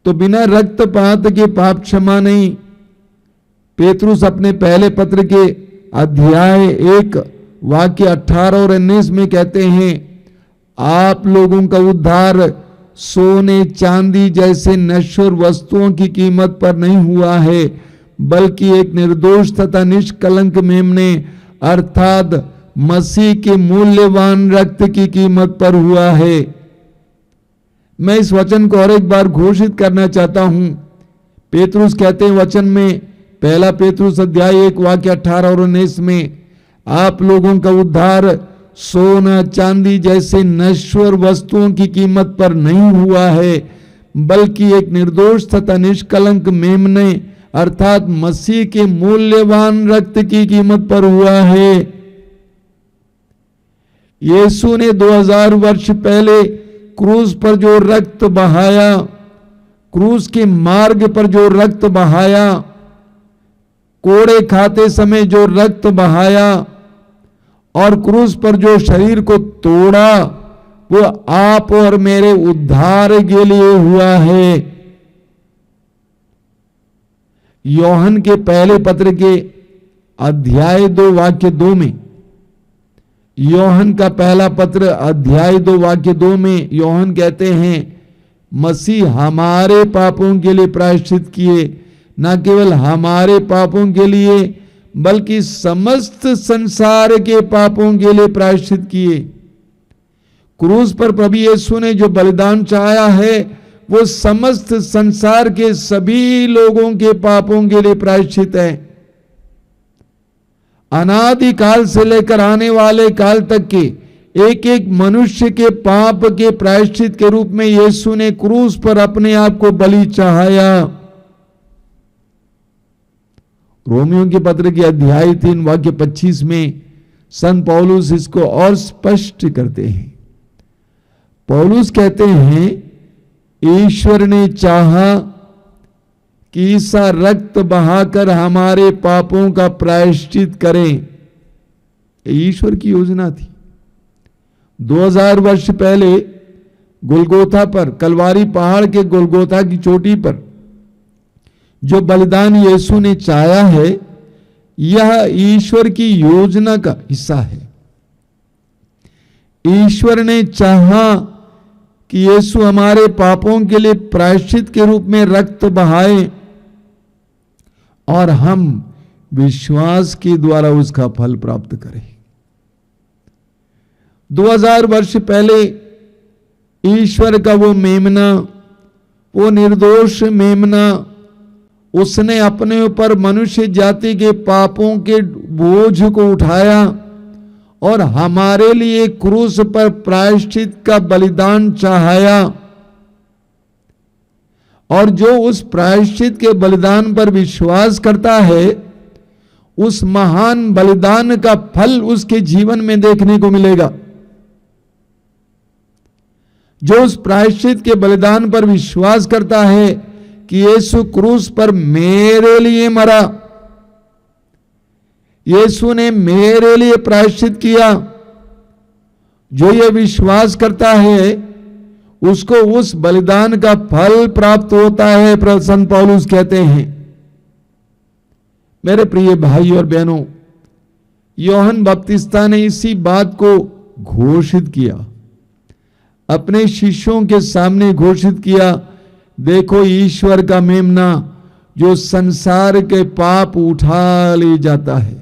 तो बिना रक्तपात के पाप क्षमा नहीं। पेतरुस अपने पहले पत्र के अध्याय 1 वाक्य 18 और 19 में कहते हैं, आप लोगों का उद्धार सोने चांदी जैसे नश्वर वस्तुओं की कीमत पर नहीं हुआ है, बल्कि एक निर्दोष तथा निष्कलंक मेमने अर्थात मसीह के मूल्यवान रक्त की कीमत पर हुआ है। मैं इस वचन को और एक बार घोषित करना चाहता हूं। पेतरुस कहते हैं वचन में, पहला पेतरुस अध्याय 1 वाक्य 18 और 19 में, आप लोगों का उद्धार सोना चांदी जैसे नश्वर वस्तुओं की कीमत पर नहीं हुआ है, बल्कि एक निर्दोष तथा निष्कलंक मेमने अर्थात मसीह के मूल्यवान रक्त की कीमत पर हुआ है। यीशु ने 2000 वर्ष पहले क्रूस पर जो रक्त बहाया, क्रूस के मार्ग पर जो रक्त बहाया, कोड़े खाते समय जो रक्त बहाया और क्रूस पर जो शरीर को तोड़ा, वो आप और मेरे उद्धार के लिए हुआ है। योहन के पहले पत्र के अध्याय 2 वाक्य 2 में, योहन का पहला पत्र अध्याय 2 वाक्य 2 में योहन कहते हैं, मसीह हमारे पापों के लिए प्रायश्चित किए, न केवल हमारे पापों के लिए बल्कि समस्त संसार के पापों के लिए प्रायश्चित किए। क्रूस पर प्रभु यीशु ने जो बलिदान चाहा है वो समस्त संसार के सभी लोगों के पापों के लिए प्रायश्चित है। अनादि काल से लेकर आने वाले काल तक के एक एक मनुष्य के पाप के प्रायश्चित के रूप में यीशु ने क्रूस पर अपने आप को बलि चढ़ाया। रोमियों के पत्र के अध्याय 3 वाक्य 25 में संत पौलुस इसको और स्पष्ट करते हैं। पौलुस कहते हैं, ईश्वर ने चाहा कि ईसा रक्त बहाकर हमारे पापों का प्रायश्चित करें। ईश्वर की योजना थी। 2000 वर्ष पहले गोलगोथा पर, कलवारी पहाड़ के गोलगोथा की चोटी पर जो बलिदान यीशु ने चाहा है, यह ईश्वर की योजना का हिस्सा है। ईश्वर ने चाहा कि यीशु हमारे पापों के लिए प्रायश्चित के रूप में रक्त बहाए और हम विश्वास के द्वारा उसका फल प्राप्त करें। 2000 वर्ष पहले ईश्वर का वो मेमना, वो निर्दोष मेमना, उसने अपने ऊपर मनुष्य जाति के पापों के बोझ को उठाया और हमारे लिए क्रूस पर प्रायश्चित का बलिदान चढ़ाया। और जो उस प्रायश्चित के बलिदान पर विश्वास करता है, उस महान बलिदान का फल उसके जीवन में देखने को मिलेगा। जो उस प्रायश्चित के बलिदान पर विश्वास करता है कि यीशु क्रूस पर मेरे लिए मरा, यीशु ने मेरे लिए प्रायश्चित किया, जो ये विश्वास करता है उसको उस बलिदान का फल प्राप्त होता है। संत पौलुस कहते हैं, मेरे प्रिय भाई और बहनों, यूहन्ना बपतिस्ता ने इसी बात को घोषित किया, अपने शिष्यों के सामने घोषित किया, देखो ईश्वर का मेमना जो संसार के पाप उठा ले जाता है।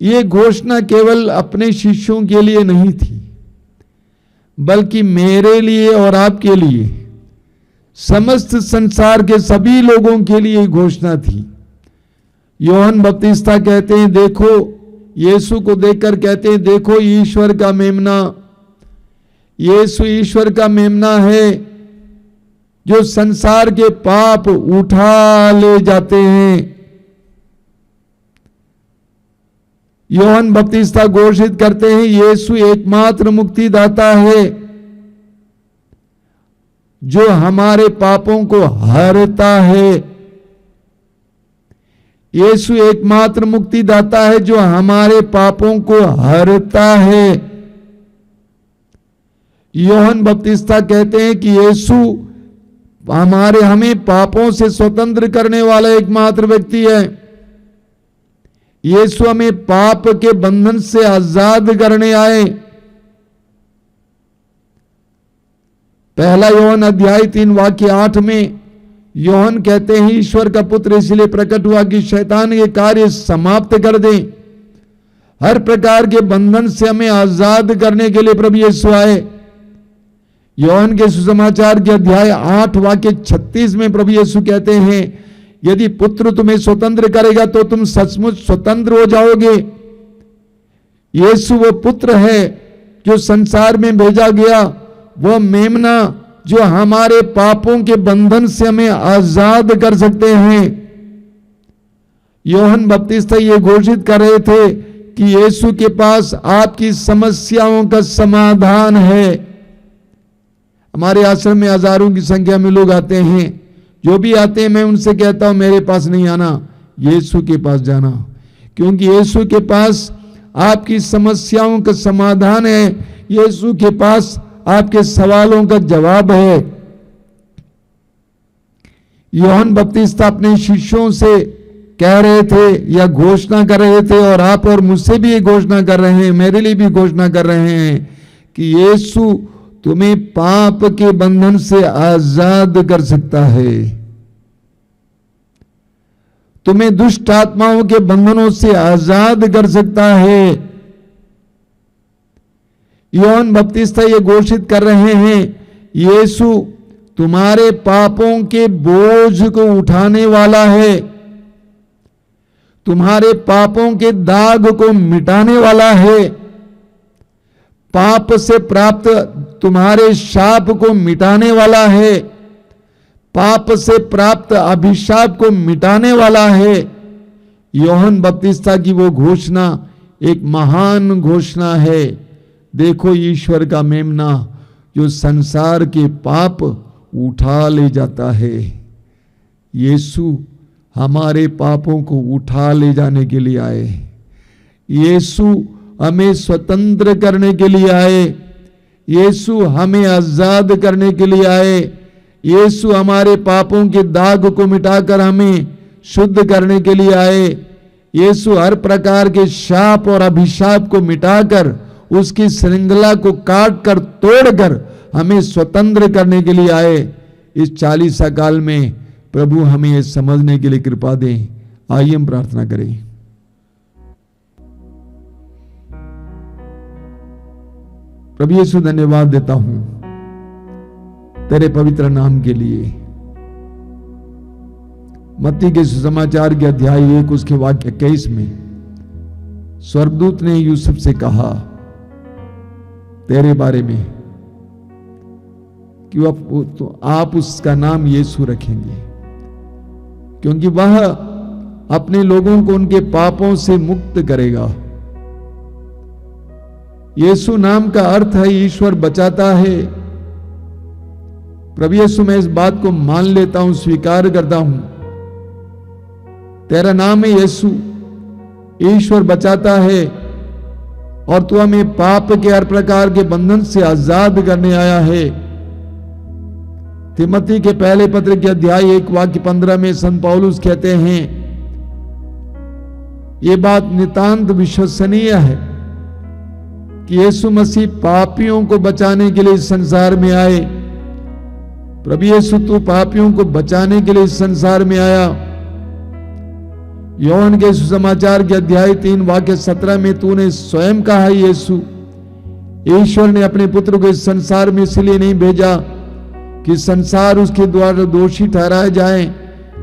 ये घोषणा केवल अपने शिष्यों के लिए नहीं थी, बल्कि मेरे लिए और आपके लिए, समस्त संसार के सभी लोगों के लिए घोषणा थी। यूहन्ना बपतिस्ता कहते हैं, देखो, यीशु को देखकर कहते हैं, देखो ईश्वर का मेमना। यीशु ईश्वर का मेमना है जो संसार के पाप उठा ले जाते हैं। यूहन्ना बपतिस्ता घोषित करते हैं, यीशु एकमात्र मुक्तिदाता है जो हमारे पापों को हरता है। यीशु एकमात्र मुक्तिदाता है जो हमारे पापों को हरता है। यूहन्ना बपतिस्ता कहते हैं कि यीशु हमें पापों से स्वतंत्र करने वाला एकमात्र व्यक्ति है। यीशु हमें पाप के बंधन से आजाद करने आए। पहला यूहन्ना अध्याय 3 वाक्य 8 में यूहन्ना कहते हैं, ईश्वर का पुत्र इसलिए प्रकट हुआ कि शैतान के कार्य समाप्त कर दे। हर प्रकार के बंधन से हमें आजाद करने के लिए प्रभु यीशु आए। यूहन्ना के सुसमाचार के अध्याय 8 वाक्य 36 में प्रभु यीशु कहते हैं, यदि पुत्र तुम्हें स्वतंत्र करेगा तो तुम सचमुच स्वतंत्र हो जाओगे। यीशु वो पुत्र है जो संसार में भेजा गया, वो मेमना जो हमारे पापों के बंधन से हमें आजाद कर सकते हैं। यूहन्ना बपतिस्ता ये घोषित कर रहे थे कि यीशु के पास आपकी समस्याओं का समाधान है। हमारे आश्रम में हजारों की संख्या में लोग आते हैं, जो भी आते हैं मैं उनसे कहता हूं मेरे पास नहीं आना, यीशु के पास जाना, क्योंकि यीशु के पास आपकी समस्याओं का समाधान है। यीशु के पास आपके सवालों का जवाब है। यूहन्ना बपतिस्ता अपने शिष्यों से कह रहे थे या घोषणा कर रहे थे, और आप और मुझसे भी ये घोषणा कर रहे हैं, मेरे लिए भी घोषणा कर रहे हैं कि यीशु तुम्हें पाप के बंधन से आजाद कर सकता है। तुम्हें दुष्ट आत्माओं के बंधनों से आजाद कर सकता है। यूहन्ना बपतिस्ता ये घोषित कर रहे हैं, यीशु तुम्हारे पापों के बोझ को उठाने वाला है, तुम्हारे पापों के दाग को मिटाने वाला है, पाप से प्राप्त तुम्हारे शाप को मिटाने वाला है, पाप से प्राप्त अभिशाप को मिटाने वाला है। यूहन्ना बपतिस्ता की वो घोषणा एक महान घोषणा है। देखो ईश्वर का मेमना जो संसार के पाप उठा ले जाता है। यीशु हमारे पापों को उठा ले जाने के लिए आए। यीशु हमें स्वतंत्र करने के लिए आए। यीशु हमें आजाद करने के लिए आए। यीशु हमारे पापों के दाग को मिटाकर हमें शुद्ध करने के लिए आए। यीशु हर प्रकार के शाप और अभिशाप को मिटाकर उसकी श्रृंखला को काट कर तोड़कर हमें स्वतंत्र करने के लिए आए। इस 40 काल में प्रभु हमें ये समझने के लिए कृपा दें। आइए हम प्रार्थना करें। प्रभु यीशु धन्यवाद देता हूं तेरे पवित्र नाम के लिए। मत्ती के सुसमाचार के अध्याय 1 उसके वाक्य 21 में स्वर्गदूत ने यूसुफ से कहा तेरे बारे में कि आप उसका नाम यीशु रखेंगे, क्योंकि वह अपने लोगों को उनके पापों से मुक्त करेगा। यीशु नाम का अर्थ है ईश्वर बचाता है। प्रभु यीशु मैं इस बात को मान लेता हूं, स्वीकार करता हूं, तेरा नाम है यीशु, ईश्वर बचाता है और तू हमें पाप के हर प्रकार के बंधन से आजाद करने आया है। तिमोथी के पहले पत्र के अध्याय 1 वाक्य 15 में संत पौलुस कहते हैं, यह बात नितांत विश्वसनीय है कि यीशु मसीह पापियों को बचाने के लिए इस संसार में आए। प्रभु यीशु तू पापियों को बचाने के लिए इस संसार में आया। यूहन्ना के सुसमाचार के अध्याय 3 वाक्य 17 में तूने स्वयं कहा, यीशु ईश्वर ने अपने पुत्र को इस संसार में इसलिए नहीं भेजा कि संसार उसके द्वारा दोषी ठहराए जाए,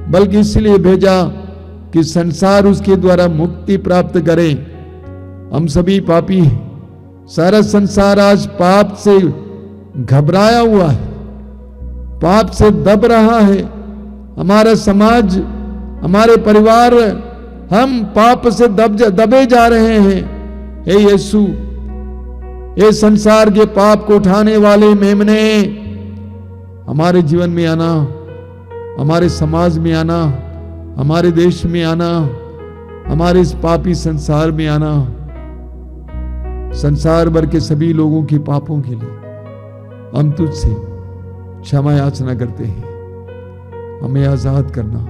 बल्कि इसलिए भेजा कि संसार उसके द्वारा मुक्ति प्राप्त करे। हम सभी पापी हैं। सारा संसार आज पाप से घबराया हुआ है, पाप से दब रहा है। हमारा समाज, हमारे परिवार, हम पाप से दबे जा रहे हैं। हे यीशु, ये संसार के पाप को उठाने वाले मेमने हमारे जीवन में आना, हमारे समाज में आना, हमारे देश में आना, हमारे इस पापी संसार में आना। संसार भर के सभी लोगों के पापों के लिए हम तुझसे क्षमा याचना करते हैं। हमें आजाद करना,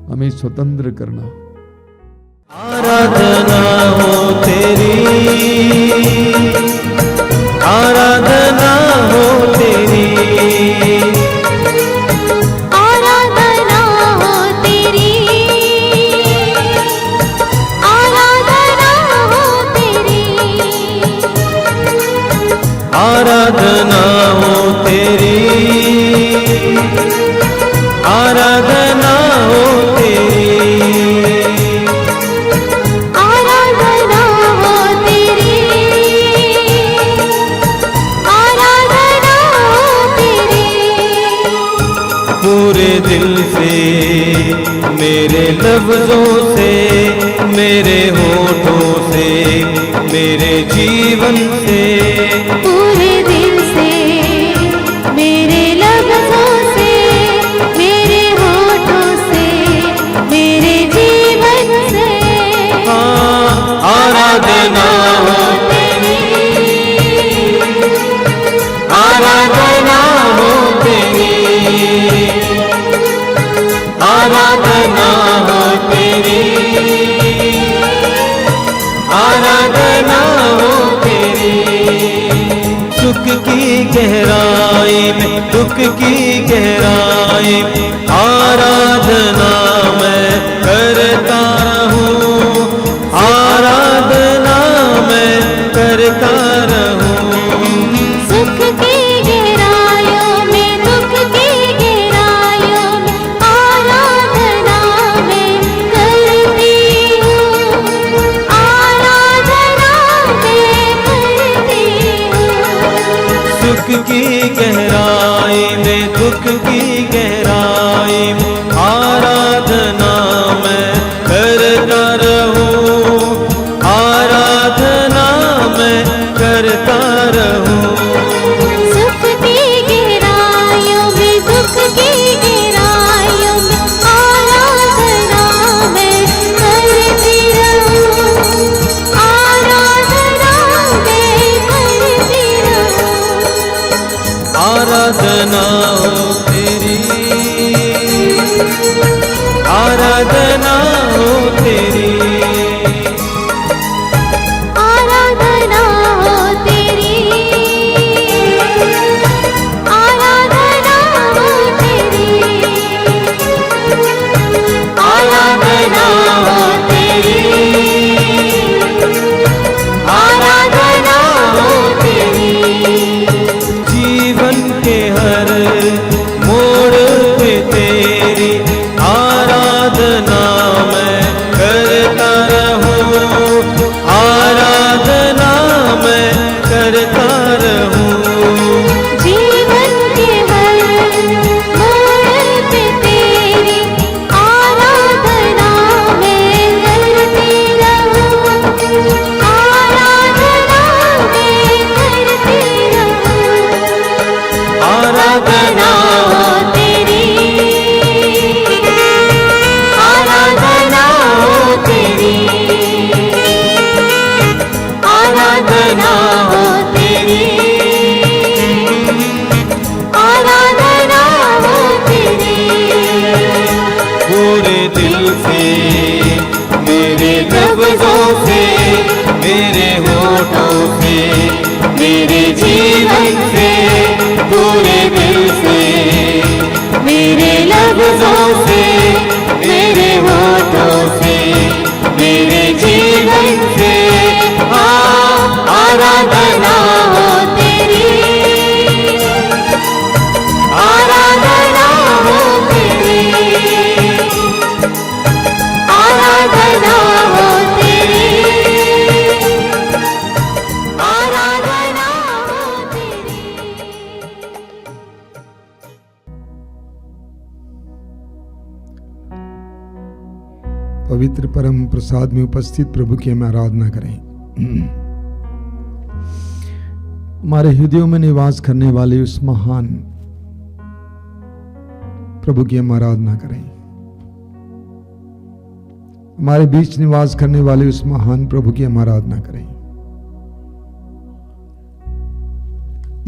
हमें स्वतंत्र करना। आराधना हो तेरी, आराधना हो तेरी, आराधना हो तेरी, आराधना हो तेरी, आराधना हो तेरी, आराधना हो तेरी, आराधना हो तेरी, आराधना हो तेरी। पूरे दिल से, मेरे लफ्जों से, मेरे होठों से, मेरे जीवन से, पूरे दिल से, मेरे लफ्जों से, मेरे होठों से, मेरे जीवन से, हाँ, आराधना हो तेरी, आराधना हो तेरी, आराधना हो तेरी, आराधना हो तेरी। सुख की गहराई में, दुख की गहराई में, आराधना मैं तेरी, आराधना हो तेरी, आराधना हो तेरी, आराधना हो तेरी, आराधना हो तेरी। जीवन के हर मोड़ पे तेरी आराधना मैं करता रहूं, आराधना मैं करता रहूं। जीवन के हर मोड़ पे तेरी आराधना मैं करती रहूं, आराधना मैं करती रहूं। आराधना हो तेरी, आराधना हो तेरी, आराधना हो तेरी, आराधना हो तेरी। पूरे दिल से, मेरे लफ्जों से, मेरे होठों से, मेरे जीवन से, पूरे दिल से, मेरे लफ्जों से, मेरे होठों से, मेरे जीवन से आराधना हो तेरी, आराधना हो तेरी, आराधना हो तेरी, आराधना हो तेरी। पवित्र परम प्रसाद में उपस्थित प्रभु की हम आराधना करें। हमारे हृदयों में निवास करने वाले उस महान प्रभु की हम आराधना करें। हमारे बीच निवास करने वाले उस महान प्रभु की हम आराधना करें।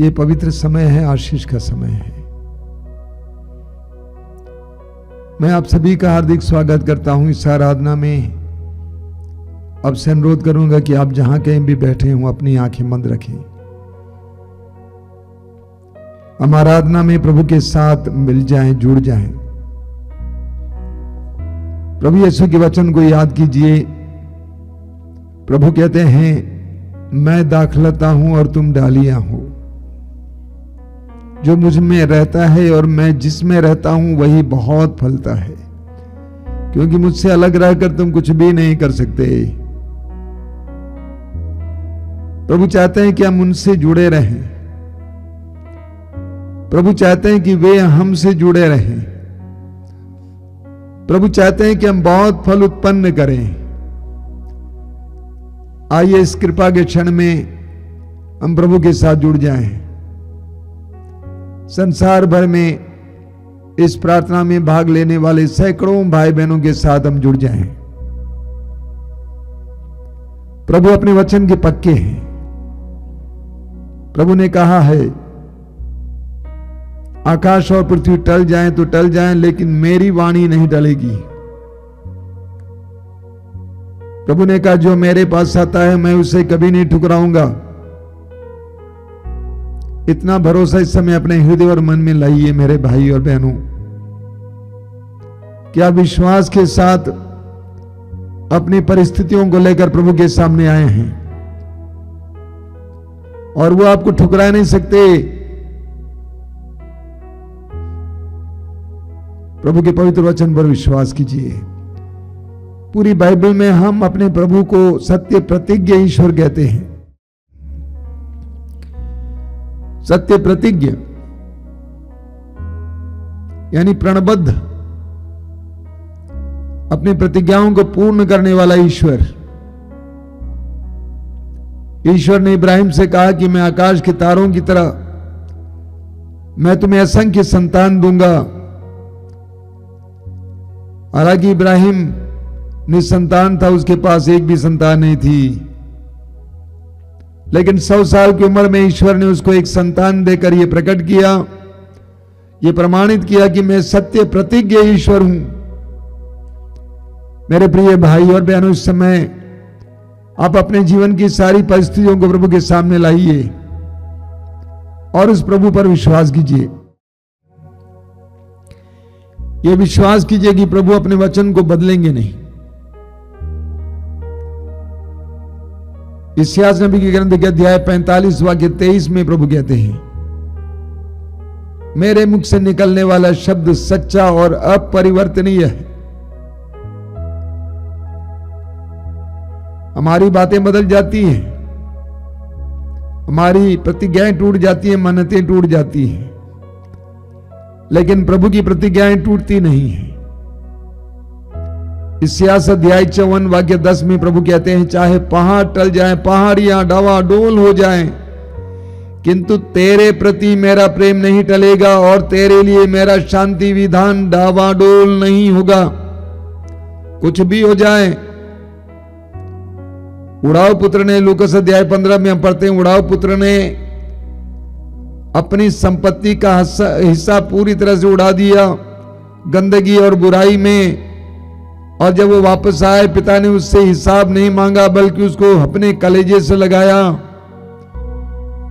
ये पवित्र समय है, आशीष का समय है। मैं आप सभी का हार्दिक स्वागत करता हूं इस आराधना में। अब से अनुरोध करूंगा कि आप जहां कहीं भी बैठे हों अपनी आंखें बंद रखें। हम आराधना में प्रभु के साथ मिल जाएं, जुड़ जाएं। प्रभु यीशु के वचन को याद कीजिए। प्रभु कहते हैं, मैं दाखलता हूं और तुम डालियां हो। जो मुझ में रहता है और मैं जिसमें रहता हूं वही बहुत फलता है, क्योंकि मुझसे अलग रहकर तुम कुछ भी नहीं कर सकते। प्रभु चाहते हैं कि हम उनसे जुड़े रहें। प्रभु चाहते हैं कि वे हमसे जुड़े रहें। प्रभु चाहते हैं कि हम बहुत फल उत्पन्न करें। आइए इस कृपा के क्षण में हम प्रभु के साथ जुड़ जाएं। संसार भर में इस प्रार्थना में भाग लेने वाले सैकड़ों भाई बहनों के साथ हम जुड़ जाएं। प्रभु अपने वचन के पक्के हैं। प्रभु ने कहा है, आकाश और पृथ्वी टल जाएं तो टल जाएं, लेकिन मेरी वाणी नहीं टलेगी। प्रभु ने कहा, जो मेरे पास आता है मैं उसे कभी नहीं ठुकराऊंगा। इतना भरोसा इस समय अपने हृदय और मन में लाइए मेरे भाई और बहनों। क्या विश्वास के साथ अपनी परिस्थितियों को लेकर प्रभु के सामने आए हैं और वो आपको ठुकरा नहीं सकते। प्रभु के पवित्र वचन पर विश्वास कीजिए। पूरी बाइबल में हम अपने प्रभु को सत्य प्रतिज्ञ ईश्वर कहते हैं। सत्य प्रतिज्ञ यानी प्रणबद्ध, अपनी प्रतिज्ञाओं को पूर्ण करने वाला ईश्वर। ईश्वर ने इब्राहिम से कहा कि मैं आकाश के तारों की तरह मैं तुम्हें असंख्य संतान दूंगा। हालांकि इब्राहिम निसंतान था, उसके पास एक भी संतान नहीं थी, लेकिन 100 साल की उम्र में ईश्वर ने उसको एक संतान देकर यह प्रकट किया, यह प्रमाणित किया कि मैं सत्य प्रतिज्ञ ईश्वर हूं। मेरे प्रिय भाई और बहनों, इस समय आप अपने जीवन की सारी परिस्थितियों को प्रभु के सामने लाइए और उस प्रभु पर विश्वास कीजिए। ये विश्वास कीजिए कि प्रभु अपने वचन को बदलेंगे नहीं। इस्यास नबी के ग्रंथ के अध्याय 45 वाक्य 23 में प्रभु कहते हैं, मेरे मुख से निकलने वाला शब्द सच्चा और अपरिवर्तनीय है। हमारी बातें बदल जाती हैं, हमारी प्रतिज्ञाएं टूट जाती हैं, मन्नतें टूट जाती हैं, लेकिन प्रभु की प्रतिज्ञाएं टूटती नहीं है। इस्यास अध्याय 54 वाक्य 10 में प्रभु कहते हैं, चाहे पहाड़ टल जाए, पहाड़ियां डावाडोल हो जाएं, किंतु तेरे प्रति मेरा प्रेम नहीं टलेगा और तेरे लिए मेरा शांति विधान डावाडोल नहीं होगा। कुछ भी हो जाए। उड़ाव पुत्र ने, लूकास अध्याय 15 में हम पढ़ते हैं, उड़ाव पुत्र ने अपनी संपत्ति का हिस्सा पूरी तरह से उड़ा दिया गंदगी और बुराई में, और जब वो वापस आए पिता ने उससे हिसाब नहीं मांगा, बल्कि उसको अपने कलेजे से लगाया,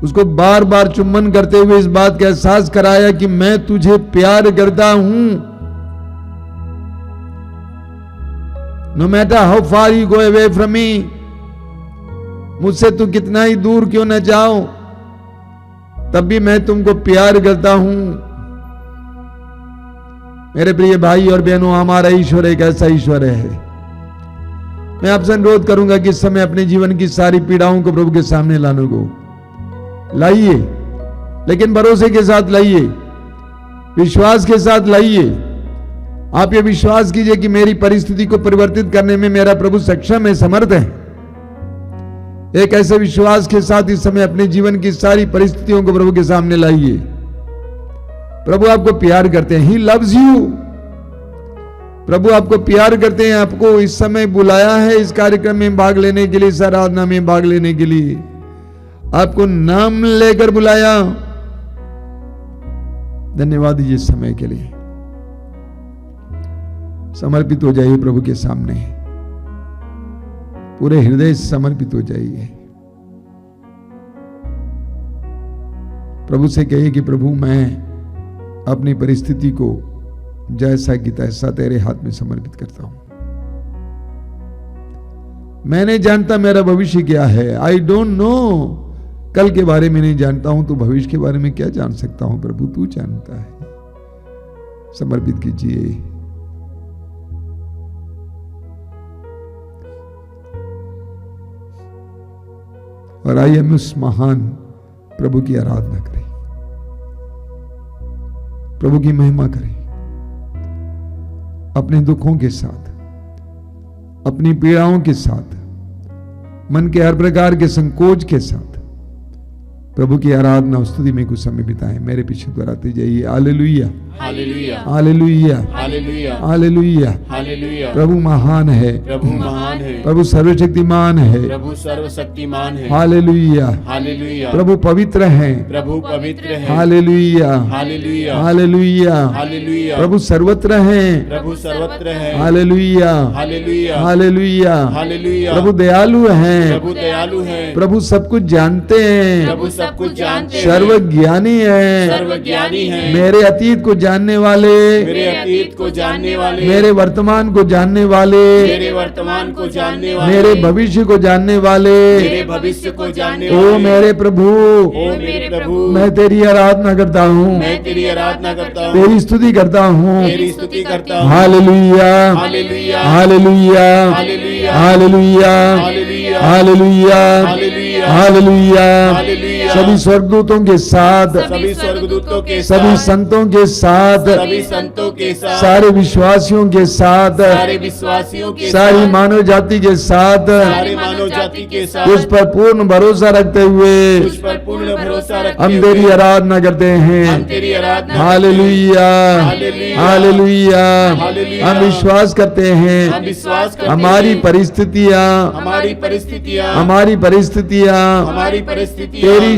उसको बार बार चुम्बन करते हुए इस बात का एहसास कराया कि मैं तुझे प्यार करता हूं। No matter how far you go away from me, मुझसे तू कितना ही दूर क्यों न जाओ, तब भी मैं तुमको प्यार करता हूं। मेरे प्रिय भाई और बहनों, हमारा ईश्वर एक ऐसा ईश्वर है। मैं आपसे अनुरोध करूंगा कि इस समय अपने जीवन की सारी पीड़ाओं को प्रभु के सामने लाने को लाइए, लेकिन भरोसे के साथ लाइए, विश्वास के साथ लाइए। आप ये विश्वास कीजिए कि मेरी परिस्थिति को परिवर्तित करने में मेरा प्रभु सक्षम है, समर्थ है। एक ऐसे विश्वास के साथ इस समय अपने जीवन की सारी परिस्थितियों को प्रभु के सामने लाइए। प्रभु आपको प्यार करते हैं, ही लव्स यू। प्रभु आपको प्यार करते हैं, आपको इस समय बुलाया है इस कार्यक्रम में भाग लेने के लिए, इस आराधना में भाग लेने के लिए आपको नाम लेकर बुलाया। धन्यवाद दीजिए इस समय के लिए। समर्पित हो जाइए प्रभु के सामने, पूरे हृदय से समर्पित हो जाइए। प्रभु से कहिए कि प्रभु मैं अपनी परिस्थिति को जैसा कि तैसा तेरे हाथ में समर्पित करता हूं। मैं नहीं जानता मेरा भविष्य क्या है, आई डोंट नो। कल के बारे में नहीं जानता हूं तो भविष्य के बारे में क्या जान सकता हूं। प्रभु तू जानता है। समर्पित कीजिए। और आइए हम उस महान प्रभु की आराधना करें, प्रभु की महिमा करें, अपने दुखों के साथ, अपनी पीड़ाओं के साथ, मन के हर प्रकार के संकोच के साथ प्रभु की आराधना और स्तुति में कुछ समय बिताएं। मेरे पीछे दोहराते जाइए। Hallelujah, hallelujah, hallelujah, hallelujah, hallelujah. Hallelujah. प्रभु महान है, प्रभु महान है, प्रभु सर्वशक्तिमान है। प्रभु सर्वशक्तिमान है। Hallelujah, hallelujah. प्रभु पवित्र है। प्रभु पवित्र है। Hallelujah, hallelujah, hallelujah. हालेलुया। प्रभु सर्वत्र है। प्रभु सर्वत्र है। Hallelujah, hallelujah, hallelujah. हालेलुया। प्रभु दयालु है। प्रभु दयालु है। प्रभु सब कुछ जानते हैं। प्रभु सब कुछ जानते हैं। सर्वज्ञानी है। सर्वज्ञानी है। मेरे अतीत को जानने वाले, मेरे अतीत को जानने वाले, मेरे वर्तमान को जानने वाले, मेरे वर्तमान को जानने वाले, मेरे भविष्य को जानने वाले, मेरे भविष्य को जानने ओ वाले, मेरे प्रभु, ओ मेरे प्रभु, मैं तेरी आराधना करता हूँ, मैं तेरी आराधना करता हूँ, तेरी स्तुति करता हूँ। तेरी स्तुति करता हूँ। Hallelujah, hallelujah, hallelujah, hallelujah, hallelujah, hallelujah, hallelujah, hallelujah, hallelujah. Hallelujah. सभी स्वर्गदूतों के साथ, सभी स्वर्गदूतों के सभी साथ, संतों के साथ, सभी संतों के साथ, सारे विश्वासियों के साथ, सारे विश्वासियों के सारी साथ, मानव जाति के साथ सारे मानव जाति के साथ उस पर पूर्ण भरोसा रखते हुए उस पर पूर्ण भरोसा रखते हम हुए तेरी आराधना करते हम हैं। तेरी आराधना हालेलुया, हालेलुया, हालेलुया। हालेलुया। हम विश्वास करते हम हैं विश्वास करते हमारी हैं परिस्थितियां, हमारी परिस्थितियां, हमारी परिस्थितियां हमारी परिस्थितियां तेरी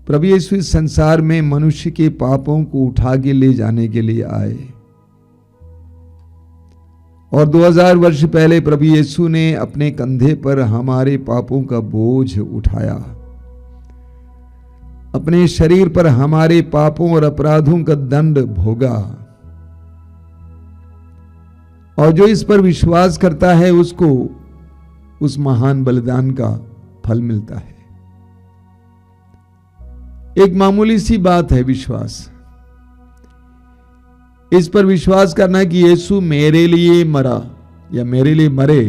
प्रभु यीशु इस संसार में मनुष्य के पापों को उठा के ले जाने के लिए आए और 2000 वर्ष पहले प्रभु यीशु ने अपने कंधे पर हमारे पापों का बोझ उठाया, अपने शरीर पर हमारे पापों और अपराधों का दंड भोगा, और जो इस पर विश्वास करता है उसको उस महान बलिदान का फल मिलता है। एक मामूली सी बात है विश्वास, इस पर विश्वास करना कि यीशु मेरे लिए मरा या मेरे लिए मरे,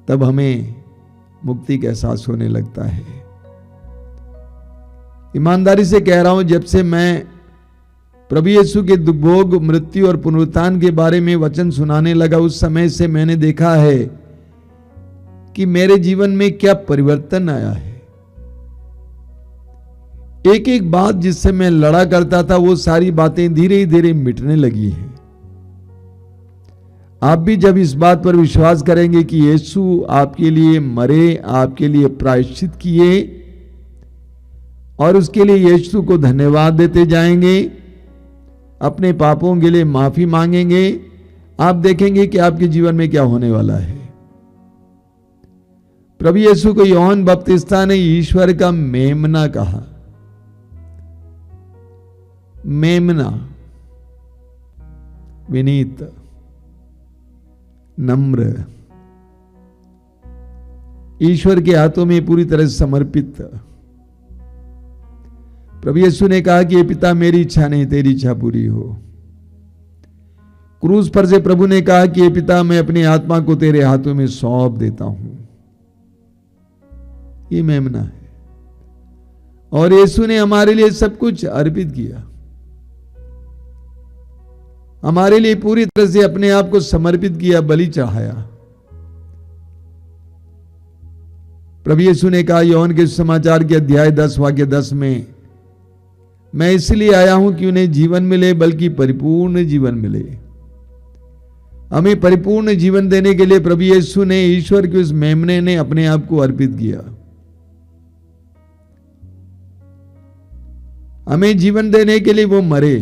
तब हमें मुक्ति का एहसास होने लगता है। ईमानदारी से कह रहा हूं, जब से मैं प्रभु यीशु के दुर्भोग, मृत्यु और पुनरुत्थान के बारे में वचन सुनाने लगा, उस समय से मैंने देखा है कि मेरे जीवन में क्या परिवर्तन आया है। एक एक बात जिससे मैं लड़ा करता था, वो सारी बातें धीरे धीरे मिटने लगी हैं। आप भी जब इस बात पर विश्वास करेंगे कि यीशु आपके लिए मरे, आपके लिए प्रायश्चित किए, और उसके लिए यीशु को धन्यवाद देते जाएंगे, अपने पापों के लिए माफी मांगेंगे, आप देखेंगे कि आपके जीवन में क्या होने वाला है। प्रभु यीशु को यूहन्ना बपतिस्ता ने ईश्वर का मेमना कहा। मेमना, विनीत, नम्र, ईश्वर के हाथों में पूरी तरह समर्पित। प्रभु यीशु ने कहा कि ये पिता, मेरी इच्छा नहीं तेरी इच्छा पूरी हो। क्रूस पर से प्रभु ने कहा कि ये पिता, मैं अपनी आत्मा को तेरे हाथों में सौंप देता हूं। ये मेमना है, और यीशु ने हमारे लिए सब कुछ अर्पित किया, हमारे लिए पूरी तरह से अपने आप को समर्पित किया, बलि चढ़ाया। प्रभु यीशु ने कहा यूहन्ना के समाचार के अध्याय 10 वाक्य 10 में, मैं इसलिए आया हूं कि उन्हें जीवन मिले, बल्कि परिपूर्ण जीवन मिले। हमें परिपूर्ण जीवन देने के लिए प्रभु यीशु ने, ईश्वर के उस मेमने ने अपने आप को अर्पित किया। हमें जीवन देने के लिए वो मरे।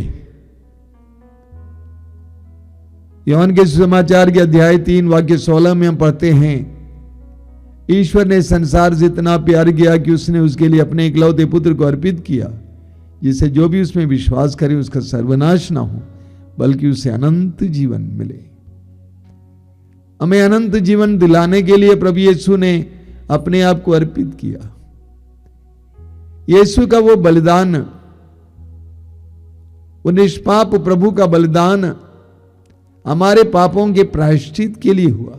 यूहन्ना के समाचार के अध्याय 3 वाक्य 16 में हम पढ़ते हैं, ईश्वर ने संसार से इतना प्यार किया कि उसने उसके लिए अपने इकलौते पुत्र को अर्पित किया, जिससे जो भी उसमें विश्वास करे उसका सर्वनाश ना हो, बल्कि उसे अनंत जीवन मिले। हमें अनंत जीवन दिलाने के लिए प्रभु यीशु ने अपने आप को अर्पित किया। यीशु का वो बलिदान, वो निष्पाप प्रभु का बलिदान हमारे पापों के प्रायश्चित के लिए हुआ।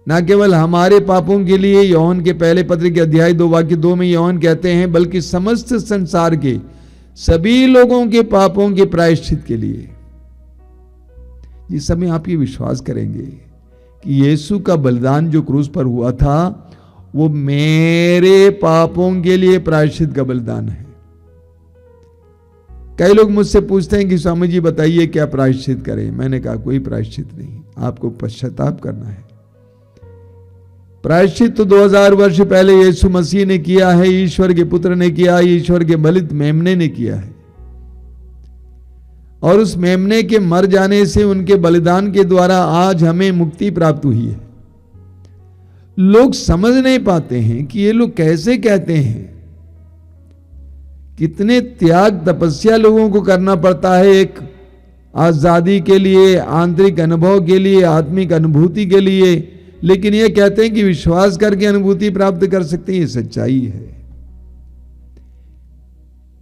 न केवल हमारे पापों के लिए, यूहन्ना के पहले पत्र के अध्याय 2 वाक्य 2 में यूहन्ना कहते हैं, बल्कि समस्त संसार के सभी लोगों के पापों के प्रायश्चित के लिए। जिस समय आप ये विश्वास करेंगे कि यीशु का बलिदान जो क्रूस पर हुआ था, वो मेरे पापों के लिए प्रायश्चित का बलिदान है। कई लोग मुझसे पूछते हैं कि स्वामी जी बताइए क्या प्रायश्चित करें। मैंने कहा कोई प्रायश्चित नहीं, आपको पश्चाताप करना है। प्रायश्चित तो 2000 वर्ष पहले यीशु मसीह ने किया है, ईश्वर के पुत्र ने किया, ईश्वर के बलित मेमने ने किया है। और उस मेमने के मर जाने से, उनके बलिदान के द्वारा आज हमें मुक्ति प्राप्त हुई है। लोग समझ नहीं पाते हैं कि ये लोग कैसे कहते हैं। कितने त्याग, तपस्या लोगों को करना पड़ता है एक आजादी के लिए, आंतरिक अनुभव के लिए, आत्मिक अनुभूति के लिए, लेकिन ये कहते हैं कि विश्वास करके अनुभूति प्राप्त कर सकते हैं। ये सच्चाई है।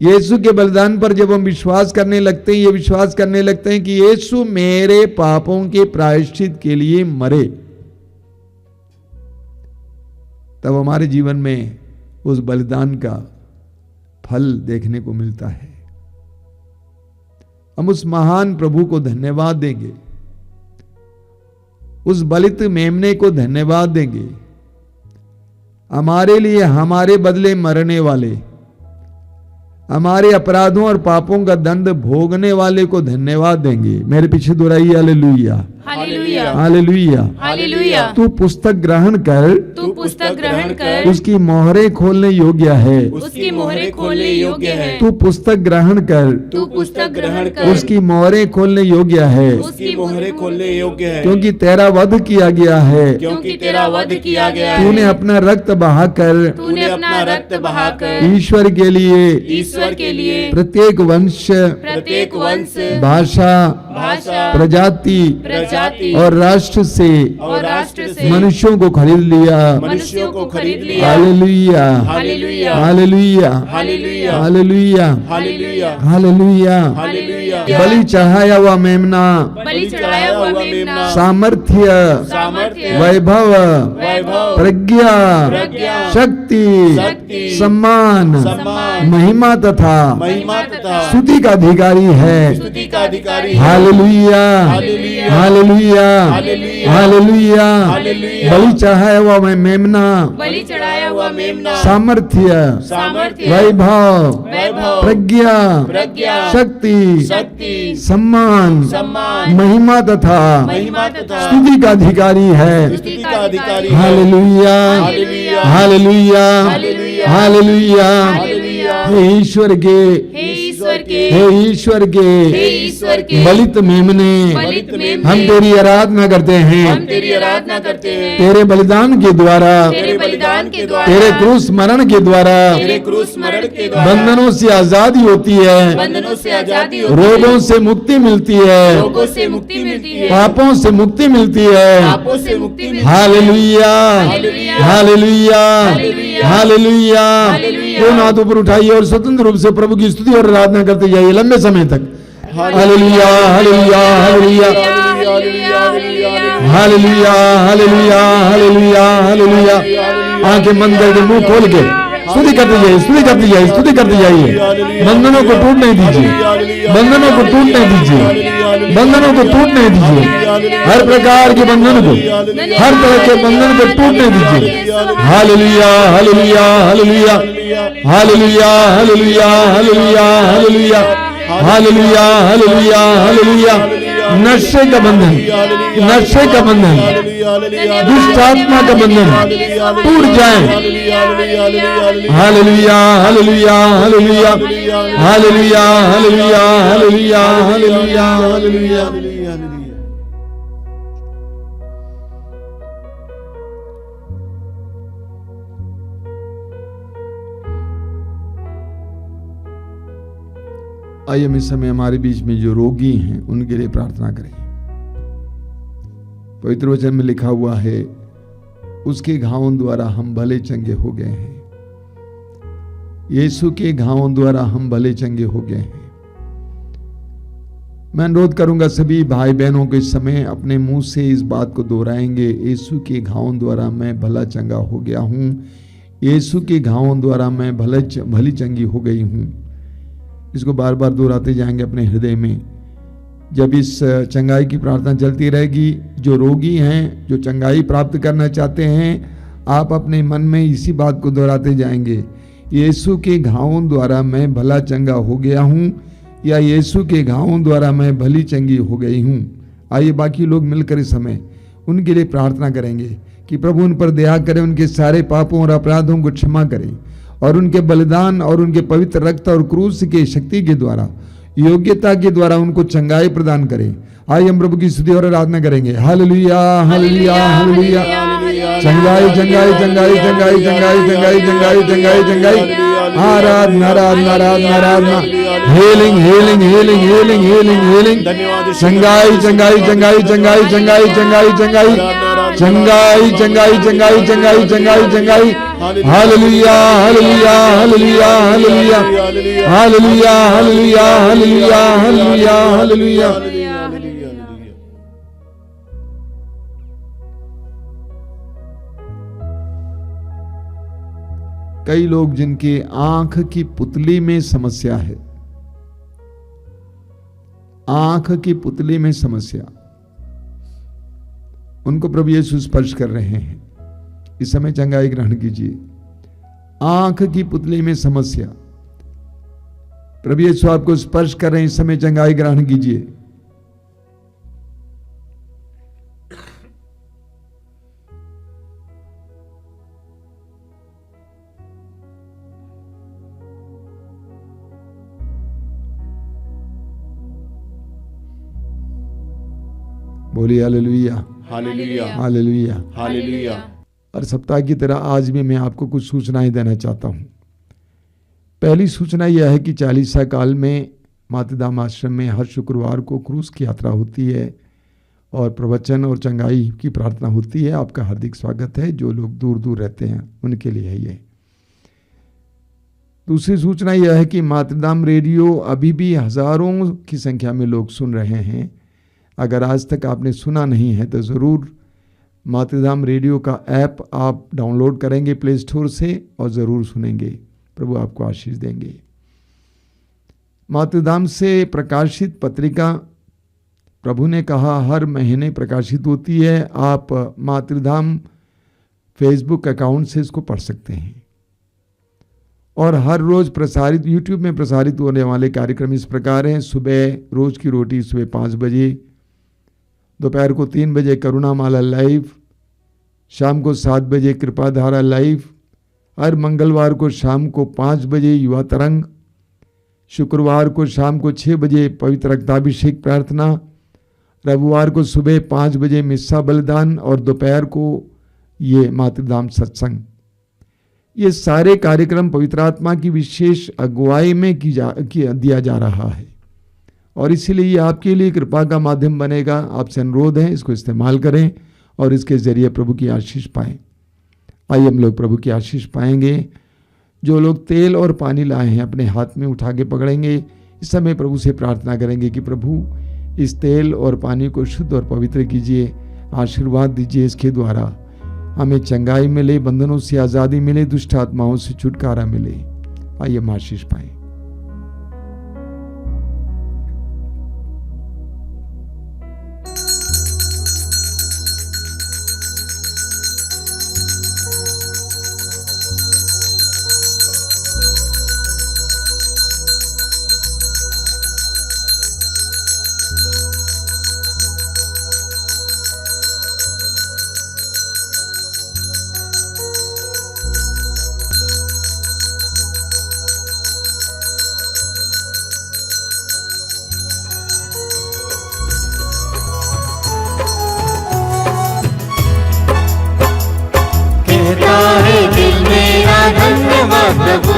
यीशु के बलिदान पर जब हम विश्वास करने लगते हैं, ये विश्वास करने लगते हैं कि यीशु मेरे पापों के प्रायश्चित के लिए मरे, तब हमारे जीवन में उस बलिदान का फल देखने को मिलता है। हम उस महान प्रभु को धन्यवाद देंगे, उस बलित मेमने को धन्यवाद देंगे, हमारे लिए, हमारे बदले मरने वाले, हमारे अपराधों और पापों का दंड भोगने वाले को धन्यवाद देंगे। मेरे पीछे दोहराइए हालेलुया, हालेलुया, हालेलुया। हालेलुया। तू पुस्तक ग्रहण कर, तू पुस्तक ग्रहण कर, उसकी मोहरें खोलने योग्य है। उसकी मोहरें खोलने योग्य है। तू पुस्तक ग्रहण कर, तू पुस्तक ग्रहण कर, उसकी मोहरें खोलने योग्य है। उसकी मोहरें खोलने योग्य है। क्योंकि तेरा वध किया गया है, क्योंकि तेरा वध किया गया है। तूने अपना रक्त बहाकर तूने अपना रक्त बहाकर ईश्वर के लिए, ईश्वर के लिए प्रत्येक वंश, प्रत्येक वंश, भाषा, भाषा, प्रजाति प्रजाति और राष्ट्र से और राष्ट्र से मनुष्यों को खरीद लिया। मनुष्यों को खरीद लिया। Hallelujah, hallelujah, hallelujah, hallelujah, hallelujah, hallelujah, hallelujah. Hallelujah. बलि चढ़ाया हुआ मेमना, बलि चढ़ाया हुआ मेमना, सामर्थ्य, सामर्थ्य, वैभव, वैभव, प्रज्ञा, प्रज्ञा, शक्ति, शक्ति, सम्मान, सम्मान, महिमा तथा महिमा तथा स्तुति का अधिकारी है। स्तुति का अधिकारी है। Hallelujah, hallelujah, hallelujah, hallelujah, hallelujah. Hallelujah. बलि चढ़ाया हुआ मेमना, बलि चढ़ाया हुआ मेमना, सामर्थ्य, सामर्थ्य, वैभव, वैभव, प्रज्ञा, प्रज्ञा, शक्ति, शक्ति, सम्मान, सम्मान, महिमा तथा महिमा तथा स्तुति का अधिकारी है। स्तुति का अधिकारी है। Hallelujah, hallelujah, hallelujah, hallelujah, hallelujah. Hallelujah. हे ईश्वर के, हे ईश्वर के, हे ईश्वर के हे ईश्वर के बलित मेमने, बलित मेमने, हम तेरी आराधना करते हम हैं। तेरी आराधना करते हैं। तेरे बलिदान के द्वारा, तेरे बलिदान के द्वारा, तेरे क्रूस मरण के द्वारा तेरे क्रूस स्मरण के द्वारा बंधनों से आजादी होती है, बंधनों से आजादी होती है। रोगों से मुक्ति मिलती है, रोगों से मुक्ति मिलती है। पापों से मुक्ति मिलती है। पापों से मुक्ति मिलती है। Hallelujah, hallelujah, hallelujah, hallelujah, hallelujah. Hallelujah. दोनों हाथ ऊपर उठाइए और स्वतंत्र रूप से प्रभु की स्तुति और आराधना करते जाइए लंबे समय तक। Hallelujah, hallelujah, hallelujah, hallelujah, hallelujah, hallelujah, hallelujah. आंखें बंद करके मुंह खोल के स्तुति करते जाइए, स्तुति करते जाइए, स्तुति करते जाइए। बंधनों को टूटने दीजिए, बंधनों को टूटने दीजिए, बंधनों को टूटने दीजिए। हर प्रकार के बंधन को, हर तरह के बंधन को टूटने दीजिए। Hallelujah, hallelujah, hallelujah, hallelujah, hallelujah, hallelujah, hallelujah, hallelujah, hallelujah, hallelujah. नशे का बंधन, नशे का बंधन, दुष्ट आत्मा का बंधन टूट जाए। Hallelujah, hallelujah, hallelujah, hallelujah, hallelujah, hallelujah, hallelujah, hallelujah. आइए हम इस समय हमारे बीच में जो रोगी हैं उनके लिए प्रार्थना करें। पवित्र वचन में लिखा हुआ है, उसके घावों द्वारा हम भले चंगे हो गए हैं। यीशु के घावों द्वारा हम भले चंगे हो गए हैं। मैं अनुरोध करूंगा सभी भाई बहनों को इस समय अपने मुंह से इस बात को दोहराएंगे, यीशु के घावों द्वारा मैं भला चंगा हो गया हूं। यीशु के घावों द्वारा मैं भली चंगी हो गई हूं। इसको बार बार दोहराते जाएंगे अपने हृदय में। जब इस चंगाई की प्रार्थना चलती रहेगी, जो रोगी हैं, जो चंगाई प्राप्त करना चाहते हैं, आप अपने मन में इसी बात को दोहराते जाएंगे, यीशु के घावों द्वारा मैं भला चंगा हो गया हूं, या यीशु के घावों द्वारा मैं भली चंगी हो गई हूं। आइए बाकी लोग मिलकर इस समय उनके लिए प्रार्थना करेंगे कि प्रभु उन पर दया करें, उनके सारे पापों और अपराधों को क्षमा करें और उनके बलिदान और उनके पवित्र रक्त और क्रूस के शक्ति के द्वारा, योग्यता के द्वारा उनको चंगाई प्रदान करें। आइए हम प्रभु की स्तुति और आराधना करेंगे। Hallelujah, hallelujah, hallelujah. चंगाई, चंगाई, चंगाई, चंगाई, चंगाई, चंगाई, चंगाई, चंगाई, चंगाई। आराधना, आराधना, आराधना, आराधना। Healing, healing, healing, healing, healing, healing. चंगाई, चंगाई, चंगाई, चंगाई, चंगाई, चंगाई, चंगाई, चंगाई, चंगाई, चंगाई, चंगाई, चंगाई, चंगाई। Hallelujah, hallelujah, hallelujah, hallelujah, hallelujah, hallelujah, hallelujah, hallelujah, hallelujah. कई लोग जिनके आंख की पुतली में समस्या है, आंख की पुतली में समस्या, उनको प्रभु यीशु स्पर्श कर रहे हैं। इस समय चंगाई ग्रहण कीजिए। आंख की पुतली में समस्या, प्रभु यीशु आपको स्पर्श कर रहे हैं, इस समय चंगाई ग्रहण कीजिए। बोलिए हालेलुया, हालेलुया, हालेलुया। हालेलुया। और सप्ताह की तरह आज भी मैं आपको कुछ सूचनाएं देना चाहता हूं। पहली सूचना यह है कि 40 काल में मातृधाम आश्रम में हर शुक्रवार को क्रूस की यात्रा होती है और प्रवचन और चंगाई की प्रार्थना होती है। आपका हार्दिक स्वागत है। जो लोग दूर दूर रहते हैं उनके लिए है ये। दूसरी सूचना यह है कि मातृधाम रेडियो अभी भी हजारों की संख्या में लोग सुन रहे हैं। अगर आज तक आपने सुना नहीं है तो ज़रूर मातृधाम रेडियो का ऐप आप डाउनलोड करेंगे प्ले स्टोर से और ज़रूर सुनेंगे। प्रभु आपको आशीष देंगे। मातृधाम से प्रकाशित पत्रिका प्रभु ने कहा हर महीने प्रकाशित होती है। आप मातृधाम फेसबुक अकाउंट से इसको पढ़ सकते हैं। और हर रोज़ प्रसारित यूट्यूब में प्रसारित होने वाले कार्यक्रम इस प्रकार हैं। सुबह रोज़ की रोटी सुबह 5 बजे, दोपहर को 3 बजे करुणामाला लाइव, शाम को 7 बजे कृपाधारा लाइव, हर मंगलवार को शाम को 5 बजे युवा तरंग, शुक्रवार को शाम को 6 बजे पवित्र रक्ताभिषेक प्रार्थना, रविवार को सुबह 5 बजे मिस्सा बलिदान और दोपहर को ये मातृधाम सत्संग। ये सारे कार्यक्रम पवित्र आत्मा की विशेष अगुवाई में दिया जा रहा है और इसीलिए ये आपके लिए कृपा का माध्यम बनेगा। आपसे अनुरोध है इसको इस्तेमाल करें और इसके ज़रिए प्रभु की आशीष पाएं। आइए हम लोग प्रभु की आशीष पाएंगे। जो लोग तेल और पानी लाए हैं अपने हाथ में उठा के पकड़ेंगे। इस समय प्रभु से प्रार्थना करेंगे कि प्रभु इस तेल और पानी को शुद्ध और पवित्र कीजिए, आशीर्वाद दीजिए। इसके द्वारा हमें चंगाई मिले, बंधनों से आज़ादी मिले, दुष्ट आत्माओं से छुटकारा मिले। आइए हम आशीष पाएं। प्रभु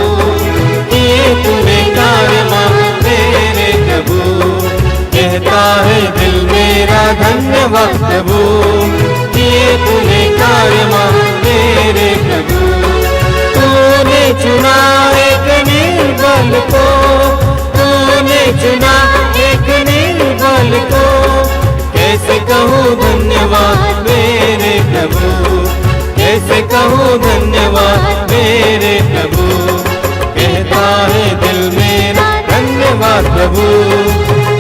किए तूने कार्य मेरे प्रभु, कहता है दिल मेरा धन्यवाद प्रभु, किए तूने कार्य मेरे प्रभु। तूने चुना एक निर्बल को, तूने चुना एक निर्बल को, कैसे कहूँ धन्यवाद मेरे प्रभु, कैसे कहूँ धन्यवाद मेरे प्रभु। कहता है दिल मेरा धन्यवाद प्रभु,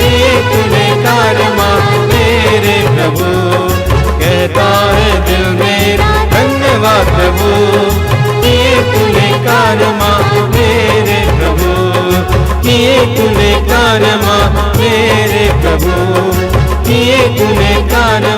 किए तूने कार्य मेरे प्रभु। कहता है दिल मेरा धन्यवाद प्रभु, किए तूने कार्य मेरे प्रभु, किए तूने कार्य मेरे प्रभु, किए तूने कार्य